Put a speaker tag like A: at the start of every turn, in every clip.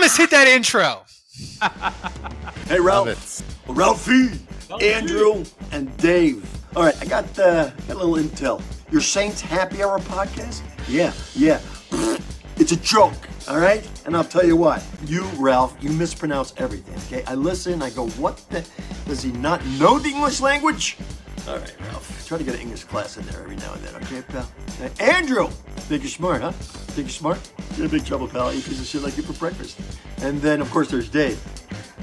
A: Chris, hit that intro.
B: Hey, Ralph. Ralphie, Andrew, and Dave. All right, I got a little intel. Your Saints Happy Hour podcast? Yeah. It's a joke, all right? And I'll tell you what, you, Ralph, you mispronounce everything, okay? I listen, I go, what the? Does he not know the English language? All right, Ralph, try to get an English class in there every now and then, okay, pal? Andrew! Think you're smart, huh? Think you're smart? You're in big trouble, pal. I eat piece of shit like you for breakfast. And then, of course, there's Dave.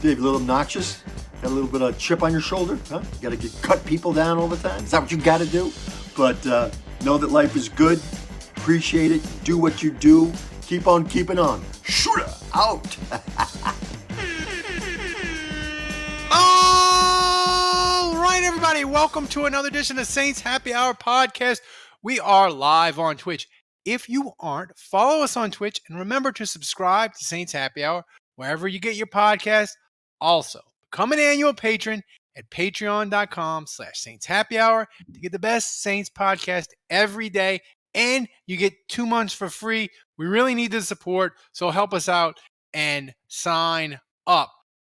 B: Dave, a little obnoxious? Got a little bit of chip on your shoulder, huh? You gotta cut people down all the time? Is that what you gotta do? But know that life is good. Appreciate it. Do what you do. Keep on keeping on. Shooter out.
A: All right, everybody. Welcome to another edition of Saints Happy Hour podcast. We are live on Twitch. If you aren't, follow us on Twitch and remember to subscribe to Saints Happy Hour wherever you get your podcast. Also, become an annual patron at patreon.com/Saints Happy Hour to get the best Saints podcast every day. And you get 2 months for free. We really need the support, so help us out and sign up.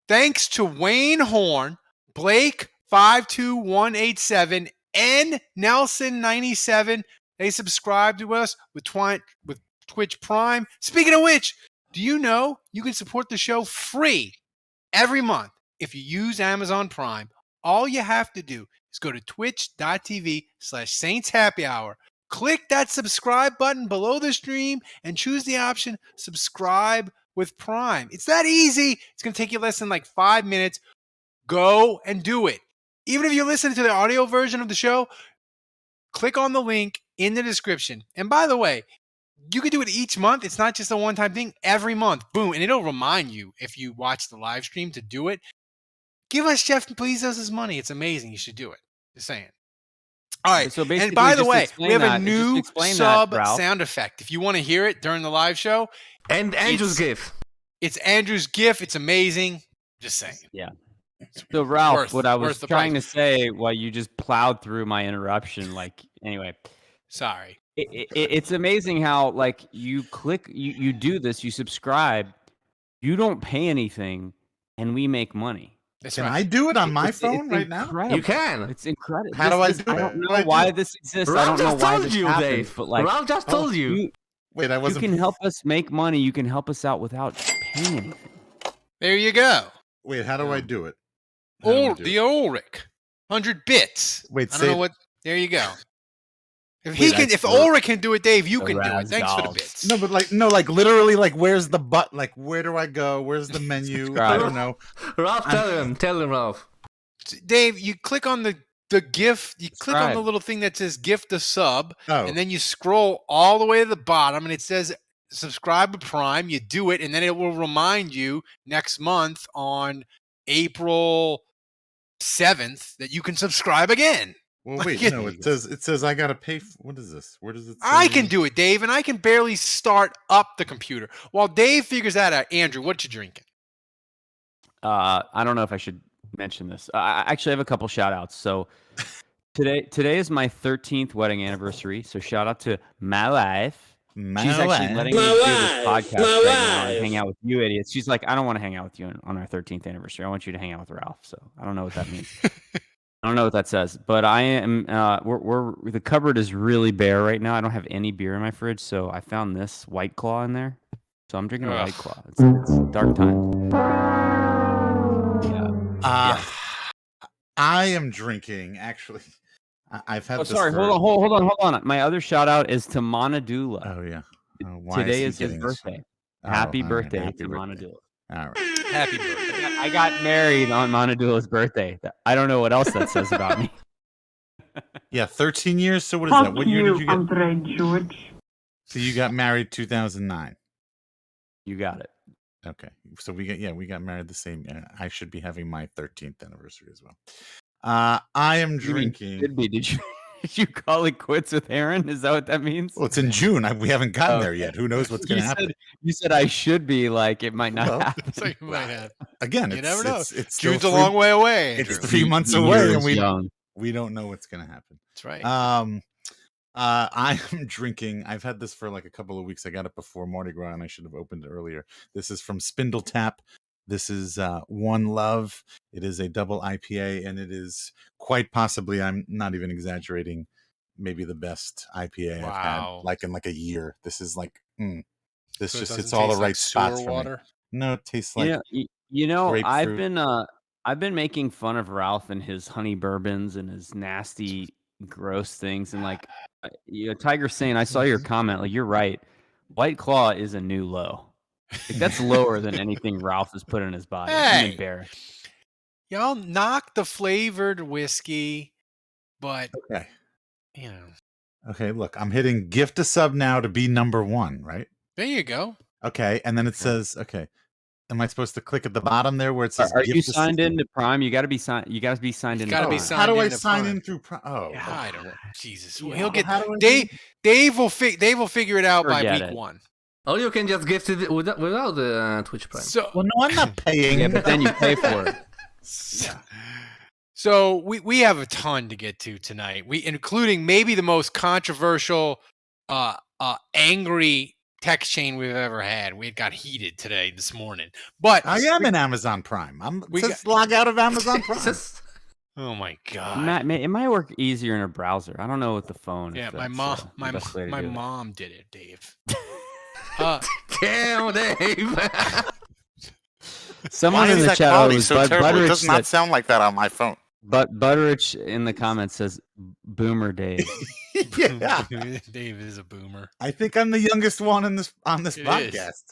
A: Thanks to Wayne Horn, Blake 52187, and Nelson 97. They subscribe to us with Twitch Prime. Speaking of which, do you know you can support the show free every month if you use Amazon Prime? All you have to do is go to twitch.tv/Saints Happy Hour. Click that subscribe button below the stream and choose the option subscribe with Prime. It's that easy. It's going to take you less than like 5 minutes. Go and do it. Even if you listen to the audio version of the show, click on the link in the description. And by the way, you can do it each month. It's not just a one-time thing. Every month, boom, and it'll remind you if you watch the live stream to do it. Give us Jeff Bezos' money. It's amazing. You should do it. Just saying. All right.
C: So basically,
A: and by the way, we have a
C: that.
A: new sub sound effect. If you want to hear it during the live show.
D: And Andrew's GIF.
A: It's Andrew's GIF. It's amazing. Just saying.
C: Yeah. So Ralph, what I was trying to say while you just plowed through my interruption, anyway.
A: Sorry.
C: It's amazing how you click, you do this, you subscribe, you don't pay anything, and we make money.
E: Can I do it on my phone right now?
D: You can.
C: It's incredible.
E: How do I do it?
C: I don't know why this exists. I don't know why this happens. But
D: Ralph just told you.
E: Wait, I wasn't.
C: You can help us make money. You can help us out without paying anything.
A: There you go.
E: Wait, how do I do it?
A: The Ulrich, 100 bits.
E: Wait,
A: I don't know what. There you go. If Ulrich can do it, Dave, you can do it. Thanks for the bits.
E: No, but literally, where's the button? Where do I go? Where's the menu? I don't know.
D: Ralph, tell him, Ralph.
A: Dave, you click on the GIF. You click on the little thing that says gift a sub, and then you scroll all the way to the bottom, and it says subscribe to Prime. You do it, and then it will remind you next month on April 7th that you can subscribe again.
E: Well, wait, no, it says I gotta pay. What is this? Where does it say?
A: I can do it, Dave, and I can barely start up the computer. While Dave figures that out, Andrew, what you drinking?
C: I don't know if I should mention this. I actually have a couple shout outs. So today is my 13th wedding anniversary. So shout out to my wife. She's actually letting me do this podcast right now and hang out with you idiots. She's like, I don't want to hang out with you on our 13th anniversary. I want you to hang out with Ralph. So I don't know what that means. I don't know what that says, but I am. The cupboard is really bare right now. I don't have any beer in my fridge, so I found this White Claw in there. So I'm drinking a White Claw. It's dark time.
E: Yeah. I am drinking. Actually, I've had.
C: Sorry. Hold on. My other shout out is to Monadula.
E: Oh yeah.
C: Today is his birthday. Happy birthday to Monadula.
E: All right.
A: Happy birthday.
C: I got married on Monadula's birthday. I don't know what else that says about me.
E: Yeah, 13 years. So what is that? What year did you get? George. So you got married 2009.
C: You got it.
E: Okay. So we got married the same year. I should be having my 13th anniversary as well. I am drinking.
C: Did you call it quits with Aaron? Is that what that means?
E: Well, it's in June. We haven't gotten there yet. Who knows what's going to happen?
C: You said I should be it might not happen.
A: So you might have.
E: Again,
A: you never know.
E: It's
A: June's a long way away.
E: It's 3 months away, and we don't know what's going to happen.
A: That's right.
E: I am drinking. I've had this for like a couple of weeks. I got it before Mardi Gras, and I should have opened it earlier. This is from Spindle Tap. This is One Love. It is a double IPA, and it is quite possibly, I'm not even exaggerating, maybe the best IPA I've had like in like a year. This is like, this
A: So it
E: just
A: doesn't
E: hits all the
A: taste
E: right
A: like
E: spots
A: sewer
E: for me.
A: water?
E: No, it tastes like
C: I've
E: grapefruit.
C: been making fun of Ralph and his honey bourbons and his nasty, gross things, and like, Tiger Sane, I saw your comment. Like, you're right. White Claw is a new low. Like, that's lower than anything Ralph has put in his body. I'm
A: Hey,
C: embarrassed.
A: y'all knock the flavored whiskey, but
E: Okay.
A: you know,
E: Okay, look, I'm hitting gift a sub now to be number 1, right?
A: there you go.
E: Okay, and then it says, okay, am I supposed to click at the bottom there where it says
C: Are you
E: gift a sub?
C: signed into Prime? You got to be signed. You got to be signed into
A: gotta be
C: Prime.
A: signed
E: How do I
A: into
E: sign
A: Prime.
E: in through Prime? Oh,
A: Yeah, I don't know. Jesus,
E: Yeah,
A: he'll get.
E: how do I
A: Dave will figure it out by
C: Forget
A: week
C: it.
A: 1.
D: Or you can just gift it without the Twitch Prime.
A: So
E: Well, no, I'm not paying.
C: Yeah, but then you pay for it.
A: So we have a ton to get to tonight. Including maybe the most controversial, angry text chain we've ever had. We got heated this morning. But
E: I am in Amazon Prime. It says log out of Amazon Prime.
A: Oh my god!
C: It might work easier in a browser. I don't know with the phone.
A: Yeah,
C: if
A: my
C: that's,
A: mom,
C: the best way to
A: my
C: do it.
A: mom did it, Dave.
D: Damn, Dave.
C: Someone
E: Why
C: in
E: is
C: the
E: that
C: chat
E: quality
C: was
E: so terrible? It
C: Butterich
E: does not sound like that on my phone.
C: But Butterich in the comments says Boomer Dave.
E: Yeah,
A: Dave is a boomer.
E: I think I'm the youngest one on this
A: It
E: podcast.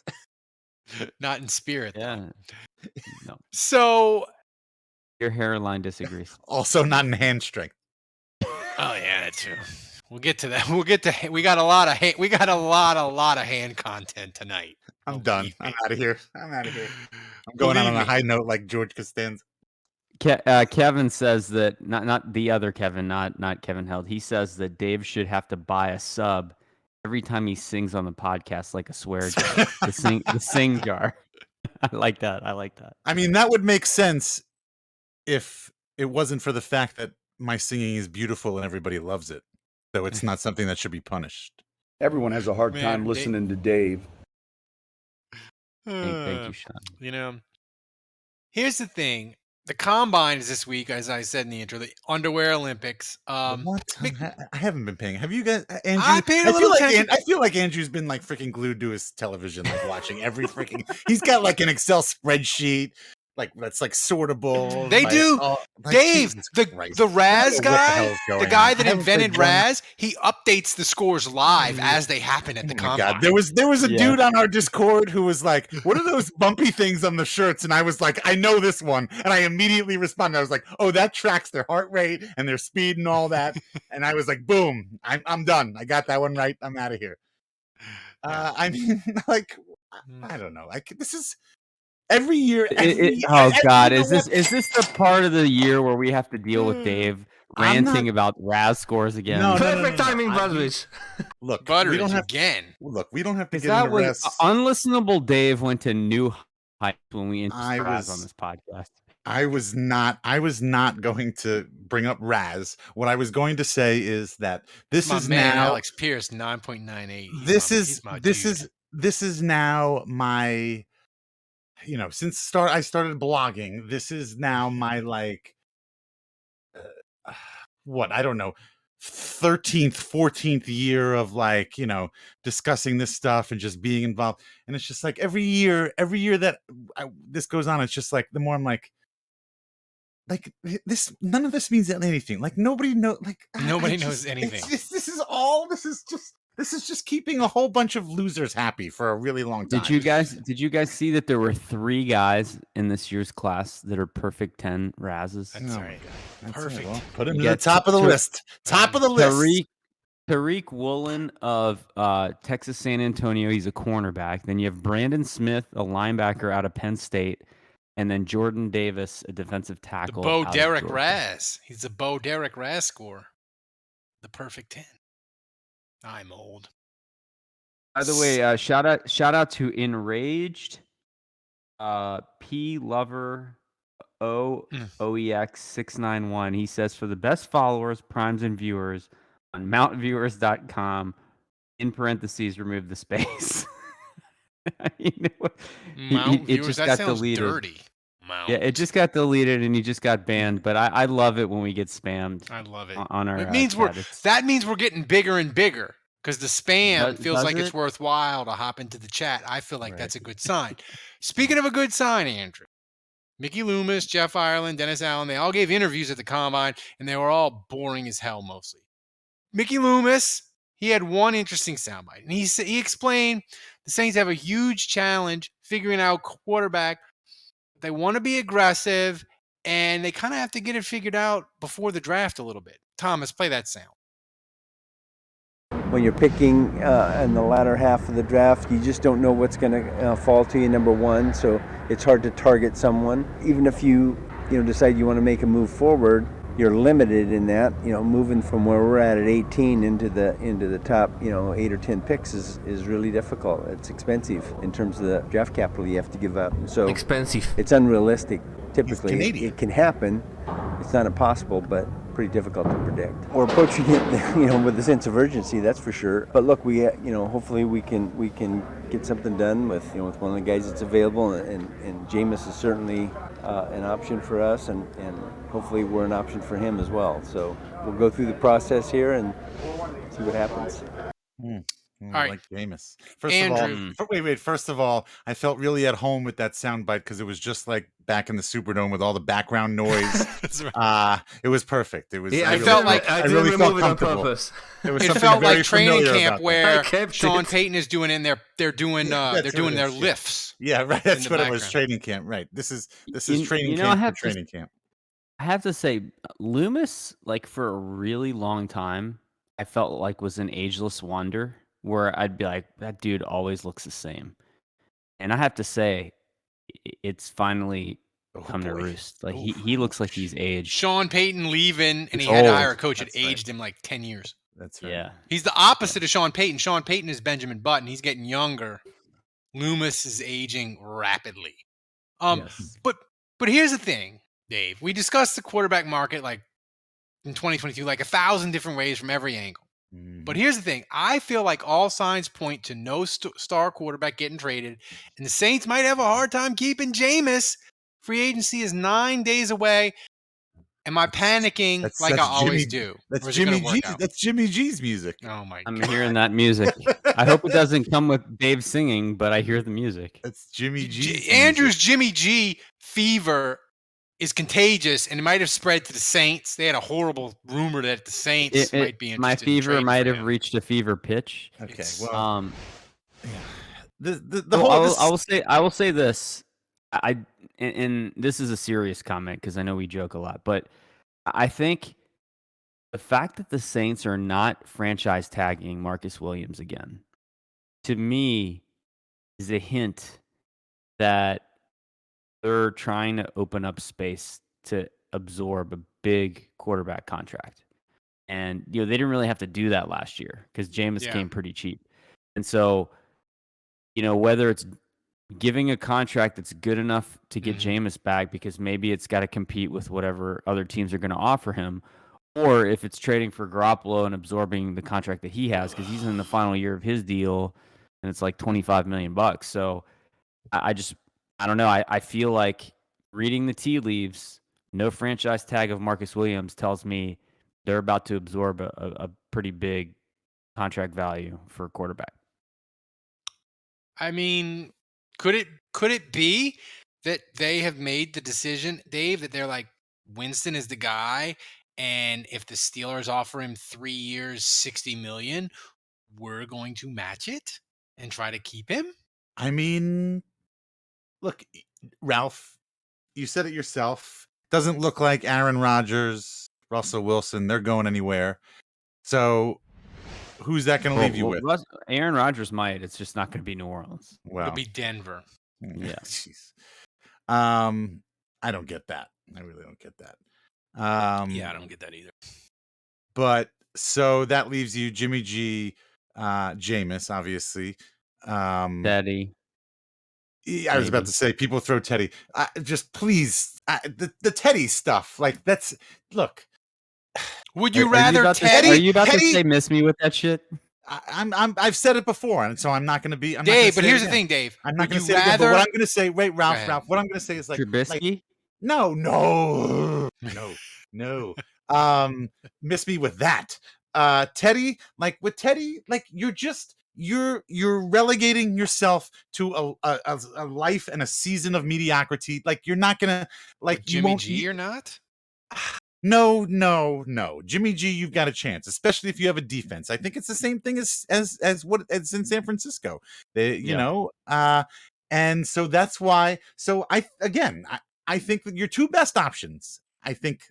A: Not in spirit, though.
C: Yeah. No.
A: So,
C: Your hairline disagrees.
E: Also, not in hand strength.
A: oh yeah, that's true. We'll get to that. We got a lot of hand content tonight.
E: I'm done. I'm out of here. I'm going out on a high note like George Costanza.
C: Kevin says that not the other Kevin, not Kevin Held. He says that Dave should have to buy a sub every time he sings on the podcast, like a swear jar. the sing jar. I like that.
E: I mean, that would make sense if it wasn't for the fact that my singing is beautiful and everybody loves it. So it's not something that should be punished.
B: Everyone has a hard time listening to Dave.
C: Thank you, Sean.
A: You know, here's the thing. The Combine is this week, as I said in the intro, the Underwear Olympics.
E: What? I haven't been paying. Have you guys? Andrew,
A: I paid a little attention.
E: I feel like Andrew's been like freaking glued to his television, like watching every freaking. He's got like an Excel spreadsheet, like that's like sortable.
A: They do. Dave, the Raz guy, the guy that invented Raz, he updates the scores live as they happen at the Combine.
E: God. There was a dude on our Discord who was like, "What are those bumpy things on the shirts?" And I was like, "I know this one," and I immediately responded. I was like, "Oh, that tracks their heart rate and their speed and all that." And I was like, "Boom! I'm done. I got that one right. I'm out of here." I mean, like, I don't know. Like, this is. Every year,
C: God! Is this the part of the year where we have to deal with Dave ranting about Raz scores again?
E: No,
D: Perfect timing, Butterich.
E: Look,
A: Butterich
E: we don't have
A: again.
E: Look, we don't have to get
C: That
E: into
C: was
E: Raz.
C: unlistenable. Dave went to new heights when we introduced Raz on this podcast.
E: I was not going to bring up Raz. What I was going to say is that this is
A: man,
E: now
A: Alex Pierce 9.98.
E: This is now my. Since I started blogging, this is now my like, what, I don't know, 13th, 14th year of like, discussing this stuff and just being involved. And it's just like every year that this goes on, it's just like, the more I'm like this, none of this means anything. Like nobody knows anything. This is just keeping a whole bunch of losers happy for a really long time.
C: Did you guys see that there were 3 guys in this year's class that are perfect 10 Razes?
A: That's right. Perfect.
E: Well, put him to the top of the list. Top of the list.
C: Tariq Woolen of Texas San Antonio. He's a cornerback. Then you have Brandon Smith, a linebacker out of Penn State. And then Jordan Davis, a defensive tackle.
A: The Bo Derek Raz. He's the Bo Derek Raz score. The perfect 10. I'm old.
C: By the way, shout out to Enraged, P Lover OEX 691. He says, for the best followers, primes, and viewers, on mountviewers.com, in parentheses, remove the space. I mean,
A: Mount
C: it
A: viewers.
C: just
A: That
C: got
A: sounds
C: deleted.
A: dirty. Mount.
C: Yeah, it just got deleted and he just got banned. But I love it when we get spammed
A: I love it.
C: on our
A: It means
C: chat.
A: that means we're getting bigger and bigger because the spam feels
C: does
A: like it's
C: it?
A: worthwhile to hop into the chat. I feel like
E: Right.
A: that's a good sign. Speaking of a good sign, Andrew, Mickey Loomis, Jeff Ireland, Dennis Allen, they all gave interviews at the combine and they were all boring as hell mostly. Mickey Loomis, he had one interesting soundbite, and he explained the Saints have a huge challenge figuring out quarterback. They want to be aggressive, and they kind of have to get it figured out before the draft a little bit. Thomas, play that sound.
F: When you're picking in the latter half of the draft, you just don't know what's going to fall to you, number one, so it's hard to target someone. Even if you decide you want to make a move forward, you're limited in that. Moving from where we're at 18 into the top 8 or 10 picks is really difficult. It's expensive in terms of the draft capital you have to give up. So
D: Expensive.
F: it's unrealistic. Typically,
E: Canadian.
F: it can happen. It's not impossible, but pretty difficult to predict. We're approaching it, with a sense of urgency, that's for sure. But look, we, hopefully we can get something done with one of the guys that's available, and Jameis is certainly an option for us, and hopefully we're an option for him as well. So we'll go through the process here and see what happens.
A: All right.
E: Like Jameis.
A: Andrew.
E: First of all, I felt really at home with that soundbite because it was just like back in the Superdome with all the background noise.
A: That's right.
E: It was perfect. It was.
D: Yeah,
A: I
D: I
A: felt
D: felt
A: like-
D: I
E: I
D: didn't
E: really felt
D: remove it on
E: comfortable.
D: purpose.
E: It was
A: It
E: something
A: felt
E: very
A: like training
E: familiar
A: camp
E: about
A: where
D: I kept
A: Sean
D: it.
A: Payton is doing they're doing
E: that's
A: they're doing
E: what it
A: their
E: is, yeah.
A: lifts.
E: Yeah, right.
A: in
E: That's
A: the
E: what it was.
A: background.
E: Training camp. Right. This is
C: You-
E: training
C: you know, I
E: camp
C: have
E: for
C: to-
E: training camp.
C: I have to say, Loomis, like for a really long time, I felt like was an ageless wonder where I'd be like, that dude always looks the same. And I have to say, it's finally
E: Oh,
C: come to
E: boy.
C: roost. Like
E: Oh,
C: he looks like he's aged.
A: Sean Payton leaving, and
E: It's
A: he had to
E: old.
A: hire a coach that
E: That's right.
A: aged him like 10 years.
E: That's right.
C: Yeah.
A: He's the opposite of Sean Payton. Sean Payton is Benjamin Button. He's getting younger. Loomis is aging rapidly.
E: Yes.
A: But here's the thing, Dave. We discussed the quarterback market like in 2022, like 1,000 different ways from every angle.
E: Mhm.
A: But here's the thing. I feel like all signs point to no star quarterback getting traded, and the Saints might have a hard time keeping Jameis. Free agency is 9 days away. Am I panicking
E: That's-
A: like I
E: that's
A: always
E: Jimmy-
A: do?
E: That's
A: Or is it gonna
E: Jimmy
A: work
E: G.
A: out?
E: That's Jimmy G's music.
A: Oh my
C: I'm
A: god!
C: hearing that music. I hope it doesn't come with Dave singing, but I hear the music.
E: That's Jimmy G's
A: Andrew's
E: music.
A: Jimmy G fever is contagious, and it might have spread to the Saints. They had a horrible rumor that the Saints might be interested.
C: My
A: in
C: fever
A: trading
C: might
A: for
C: have
A: him.
C: reached a fever pitch.
E: Okay.
A: It's-
E: Well, the
C: Well,
E: whole.
C: I will say this. And this is a serious comment because I know we joke a lot, but I think the fact that the Saints are not franchise tagging Marcus Williams again, to me, is a hint that they're trying to open up space to absorb a big quarterback contract. And they didn't really have to do that last year because Jameis
A: Yeah.
C: came pretty cheap. And so, whether it's giving a contract that's good enough to get Jameis back because maybe it's got to compete with whatever other teams are going to offer him, or if it's trading for Garoppolo and absorbing the contract that he has because he's in the final year of his deal and it's like $25 million. So I don't know. I feel like reading the tea leaves, no franchise tag of Marcus Williams tells me they're about to absorb a pretty big contract value for a quarterback.
A: I mean, could it be that they have made the decision, Dave, that they're like, Winston is the guy, and if the Steelers offer him 3 years, $60 million, we're going to match it and try to keep him?
E: I mean, look, Ralph, you said it yourself. Doesn't look like Aaron Rodgers, Russell Wilson. They're going anywhere. So, who's that going to leave you with?
C: Aaron Rodgers might. It's just not going to be New Orleans.
E: Well,
A: It'll be Denver.
C: Yeah.
E: Jeez. I don't get that. I really don't get that.
A: Yeah, I don't get that either.
E: But so that leaves you Jimmy G, Jameis, obviously.
C: Teddy.
E: I was about to say people throw Teddy. Just please, the Teddy stuff. Like look.
A: Would you
C: Are you
A: rather
C: about
A: Teddy?
C: Are you about to
E: Teddy-
C: say miss me with that shit?
E: I've said it before, and so I'm not going to be.
A: Dave, but here's the thing, Dave.
E: I'm not
A: Would
E: going to
A: you
E: say it again. But
A: rather?
E: what I'm going to say, wait,
A: Go
E: Ralph,
A: ahead.
E: what I'm going to say is like
C: Trubisky?
E: no. Miss me with that. Teddy, like with Teddy, like you're relegating yourself to a life and a season of mediocrity. Like you're not gonna like
A: With
E: you
A: Jimmy
E: won't.
A: G or not?
E: No. Jimmy G, you've got a chance, especially if you have a defense. I think it's the same thing as what it's in San Francisco. And so that's why. So I think that your two best options. I think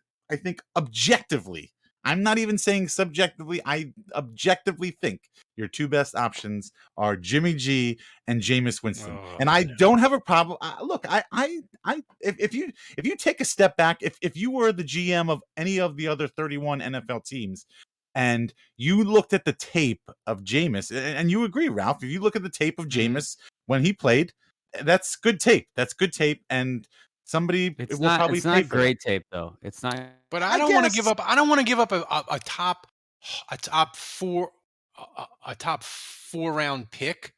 E: objectively. I'm not even saying subjectively. I objectively think your two best options are Jimmy G and Jameis Winston.
A: Oh,
E: and I don't have a problem. Look, if you take a step back, if you were the GM of any of the other 31 NFL teams, and you looked at the tape of Jameis, and you agree, Ralph, if you look at the tape of Jameis when he played, that's good tape. That's good tape, and somebody
C: It's
E: will probably
C: It's
E: pay
C: not
E: for
C: great tape though. It's not.
A: But I don't want to give up. I don't want to give up a top four round pick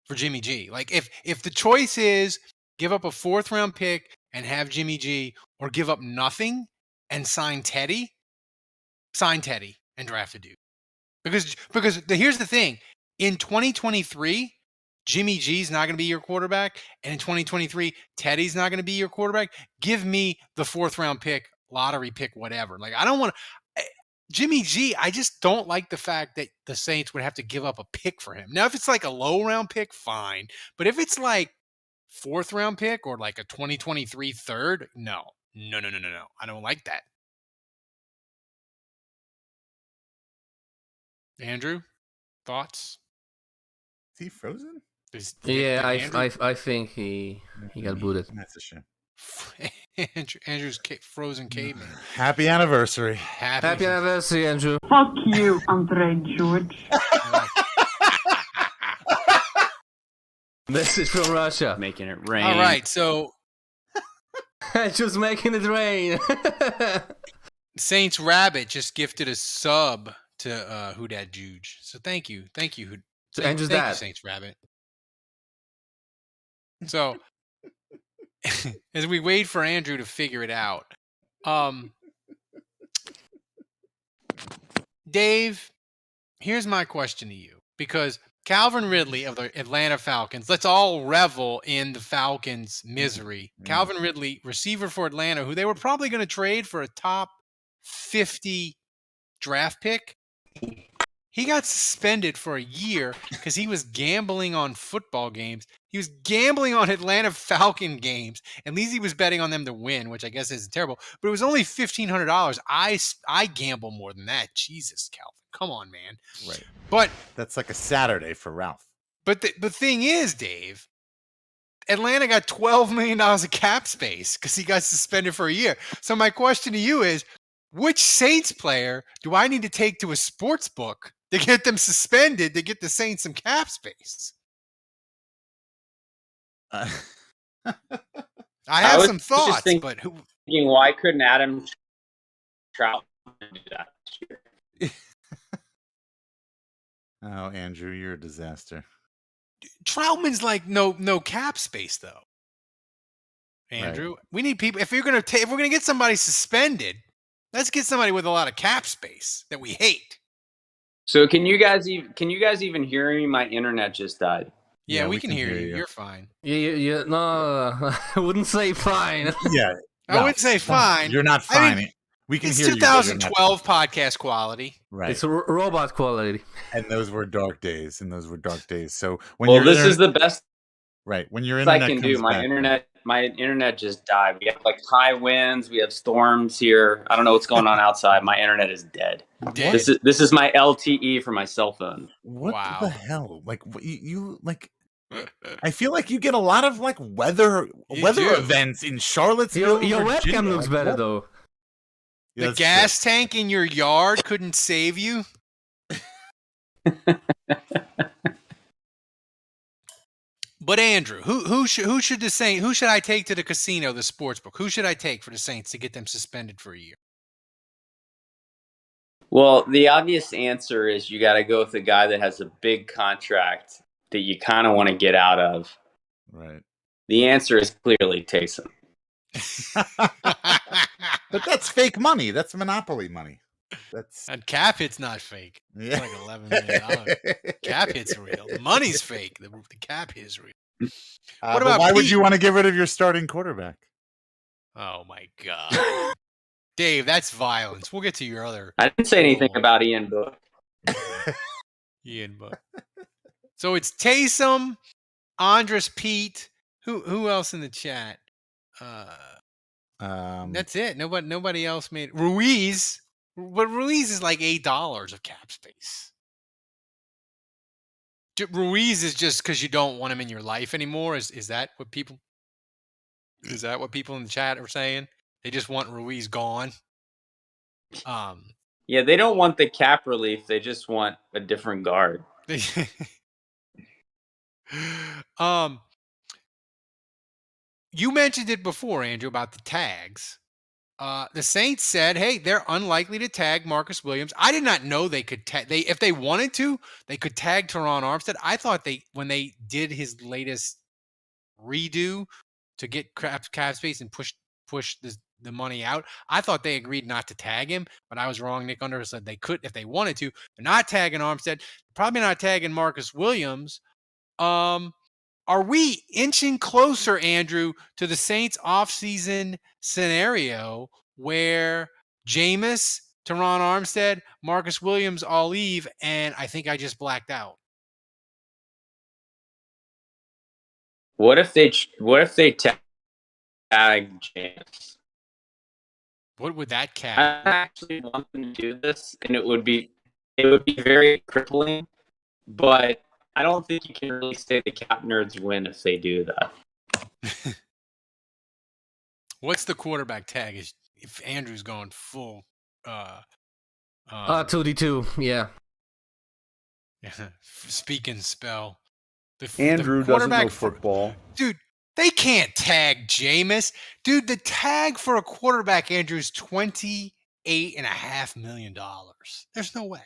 A: for Jimmy G. Like if the choice is give up a 4th round pick and have Jimmy G, or give up nothing and sign Teddy and draft a dude. Because here's the thing. In 2023, Jimmy G's not going to be your quarterback, and in 2023, Teddy's not going to be your quarterback. Give me the 4th round pick, lottery pick, whatever. Like I don't want to. Jimmy G, I just don't like the fact that the Saints would have to give up a pick for him. Now, if it's like a low round pick, fine. But if it's like 4th round pick or like a 2023 3rd, no. I don't like that. Andrew, thoughts?
E: Is he frozen?
D: Yeah,
A: Andrew?
D: I think he got booted.
E: That's a shame.
A: Andrew's frozen caveman.
E: Happy anniversary.
D: Happy anniversary, Andrew.
G: Fuck you, Andre George.
D: Message from Russia.
C: Making it rain.
A: All right, so
D: Just making it rain.
A: Saints Rabbit just gifted a sub to Who Dat Juge. So thank you.
D: So
A: Thank
D: Andrew's
A: you,
D: dad.
A: Saints Rabbit. So as we wait for Andrew to figure it out, Dave, here's my question to you, because Calvin Ridley of the Atlanta Falcons, let's all revel in the Falcons' misery. Calvin Ridley, receiver for Atlanta, who they were probably going to trade for a top 50 draft pick. He got suspended for a year because he was gambling on football games. He was gambling on Atlanta Falcon games. At least he was betting on them to win, which I guess isn't terrible. But it was only $1,500. I gamble more than that. Jesus, Calvin. Come on, man.
E: Right.
A: But
E: That's like a Saturday for Ralph.
A: But the thing is, Dave, Atlanta got $12 million of cap space because he got suspended for a year. So my question to you is, which Saints player do I need to take to a sports book to get them suspended to get the Saints some cap space? I have some thoughts, but who?
H: Why couldn't Adam Trout do that this year?
E: Oh, Andrew, you're a disaster.
A: Troutman's like no cap space though. Andrew, we need people. If we're gonna get somebody suspended, let's get somebody with a lot of cap space that we hate.
H: So can you guys even hear me? My internet just died.
A: Yeah, we can hear you. You're fine.
D: Yeah. No, I wouldn't say fine.
E: Yeah.
A: I wouldn't say fine.
E: You're not fine.
A: I mean,
E: we can
A: it's
E: hear
A: 2012 podcast quality.
E: Right.
D: It's robot quality.
E: And those were dark days. So when
H: is the best
E: when your
H: I
E: internet
H: can do.
E: comes
H: My internet just died. We have like high winds. We have storms here. I don't know what's going on outside. My internet is dead. This is my LTE for my cell phone.
E: What
A: Wow.
E: the hell? Like you like? I feel like you get a lot of like weather
A: do.
E: events in Charlottesville.
D: Your
E: Virginia.
D: webcam looks
E: Like,
D: better
E: what?
D: though.
E: Yeah,
A: The
E: that's
A: gas tank in your yard couldn't save you. But Andrew, who should I take to the casino, the sports book? Who should I take for the Saints to get them suspended for a year?
H: Well, the obvious answer is you got to go with the guy that has a big contract that you kind of want to get out of.
E: Right.
H: The answer is clearly Taysom.
E: But that's fake money. That's monopoly money. That's
A: And cap hit's not fake. It's like $11 million. Cap hit's real. The money's fake. The cap hit is real. What about
E: why would
A: Pete?
E: you want to get rid of your starting quarterback?
A: Oh my God, Dave, that's violence. We'll get to your other.
H: I didn't say anything about Ian Book.
A: Ian Book. So it's Taysom, Andres, Pete. Who else in the chat? That's it. Nobody else made Ruiz. But Ruiz is like $8 of cap space. Ruiz is just because you don't want him in your life anymore. Is that what people? Is that what people in the chat are saying? They just want Ruiz gone.
H: Yeah, they don't want the cap relief. They just want a different guard.
A: You mentioned it before, Andrew, about the tags. The Saints said, "Hey, they're unlikely to tag Marcus Williams." I did not know they could tag. If they wanted to, they could tag Teron Armstead. I thought when they did his latest redo to get cap space and push the money out, I thought they agreed not to tag him, but I was wrong. Nick Under said they could if they wanted to. They're not tagging Armstead. Probably not tagging Marcus Williams. Are we inching closer, Andrew, to the Saints offseason scenario where Jameis, Teron Armstead, Marcus Williams all leave, and I think I just blacked out?
H: What if they tag James?
A: What would that cap?
H: I actually want them to do this, and it would be very crippling, but I don't think you can really say the cap nerds win if they do that.
A: What's the quarterback tag? If Andrew's going full
D: 2D2, yeah.
A: Speak and spell.
B: Andrew doesn't know football.
A: Dude, they can't tag Jameis. Dude, the tag for a quarterback, Andrew, is $28.5 million. There's no way.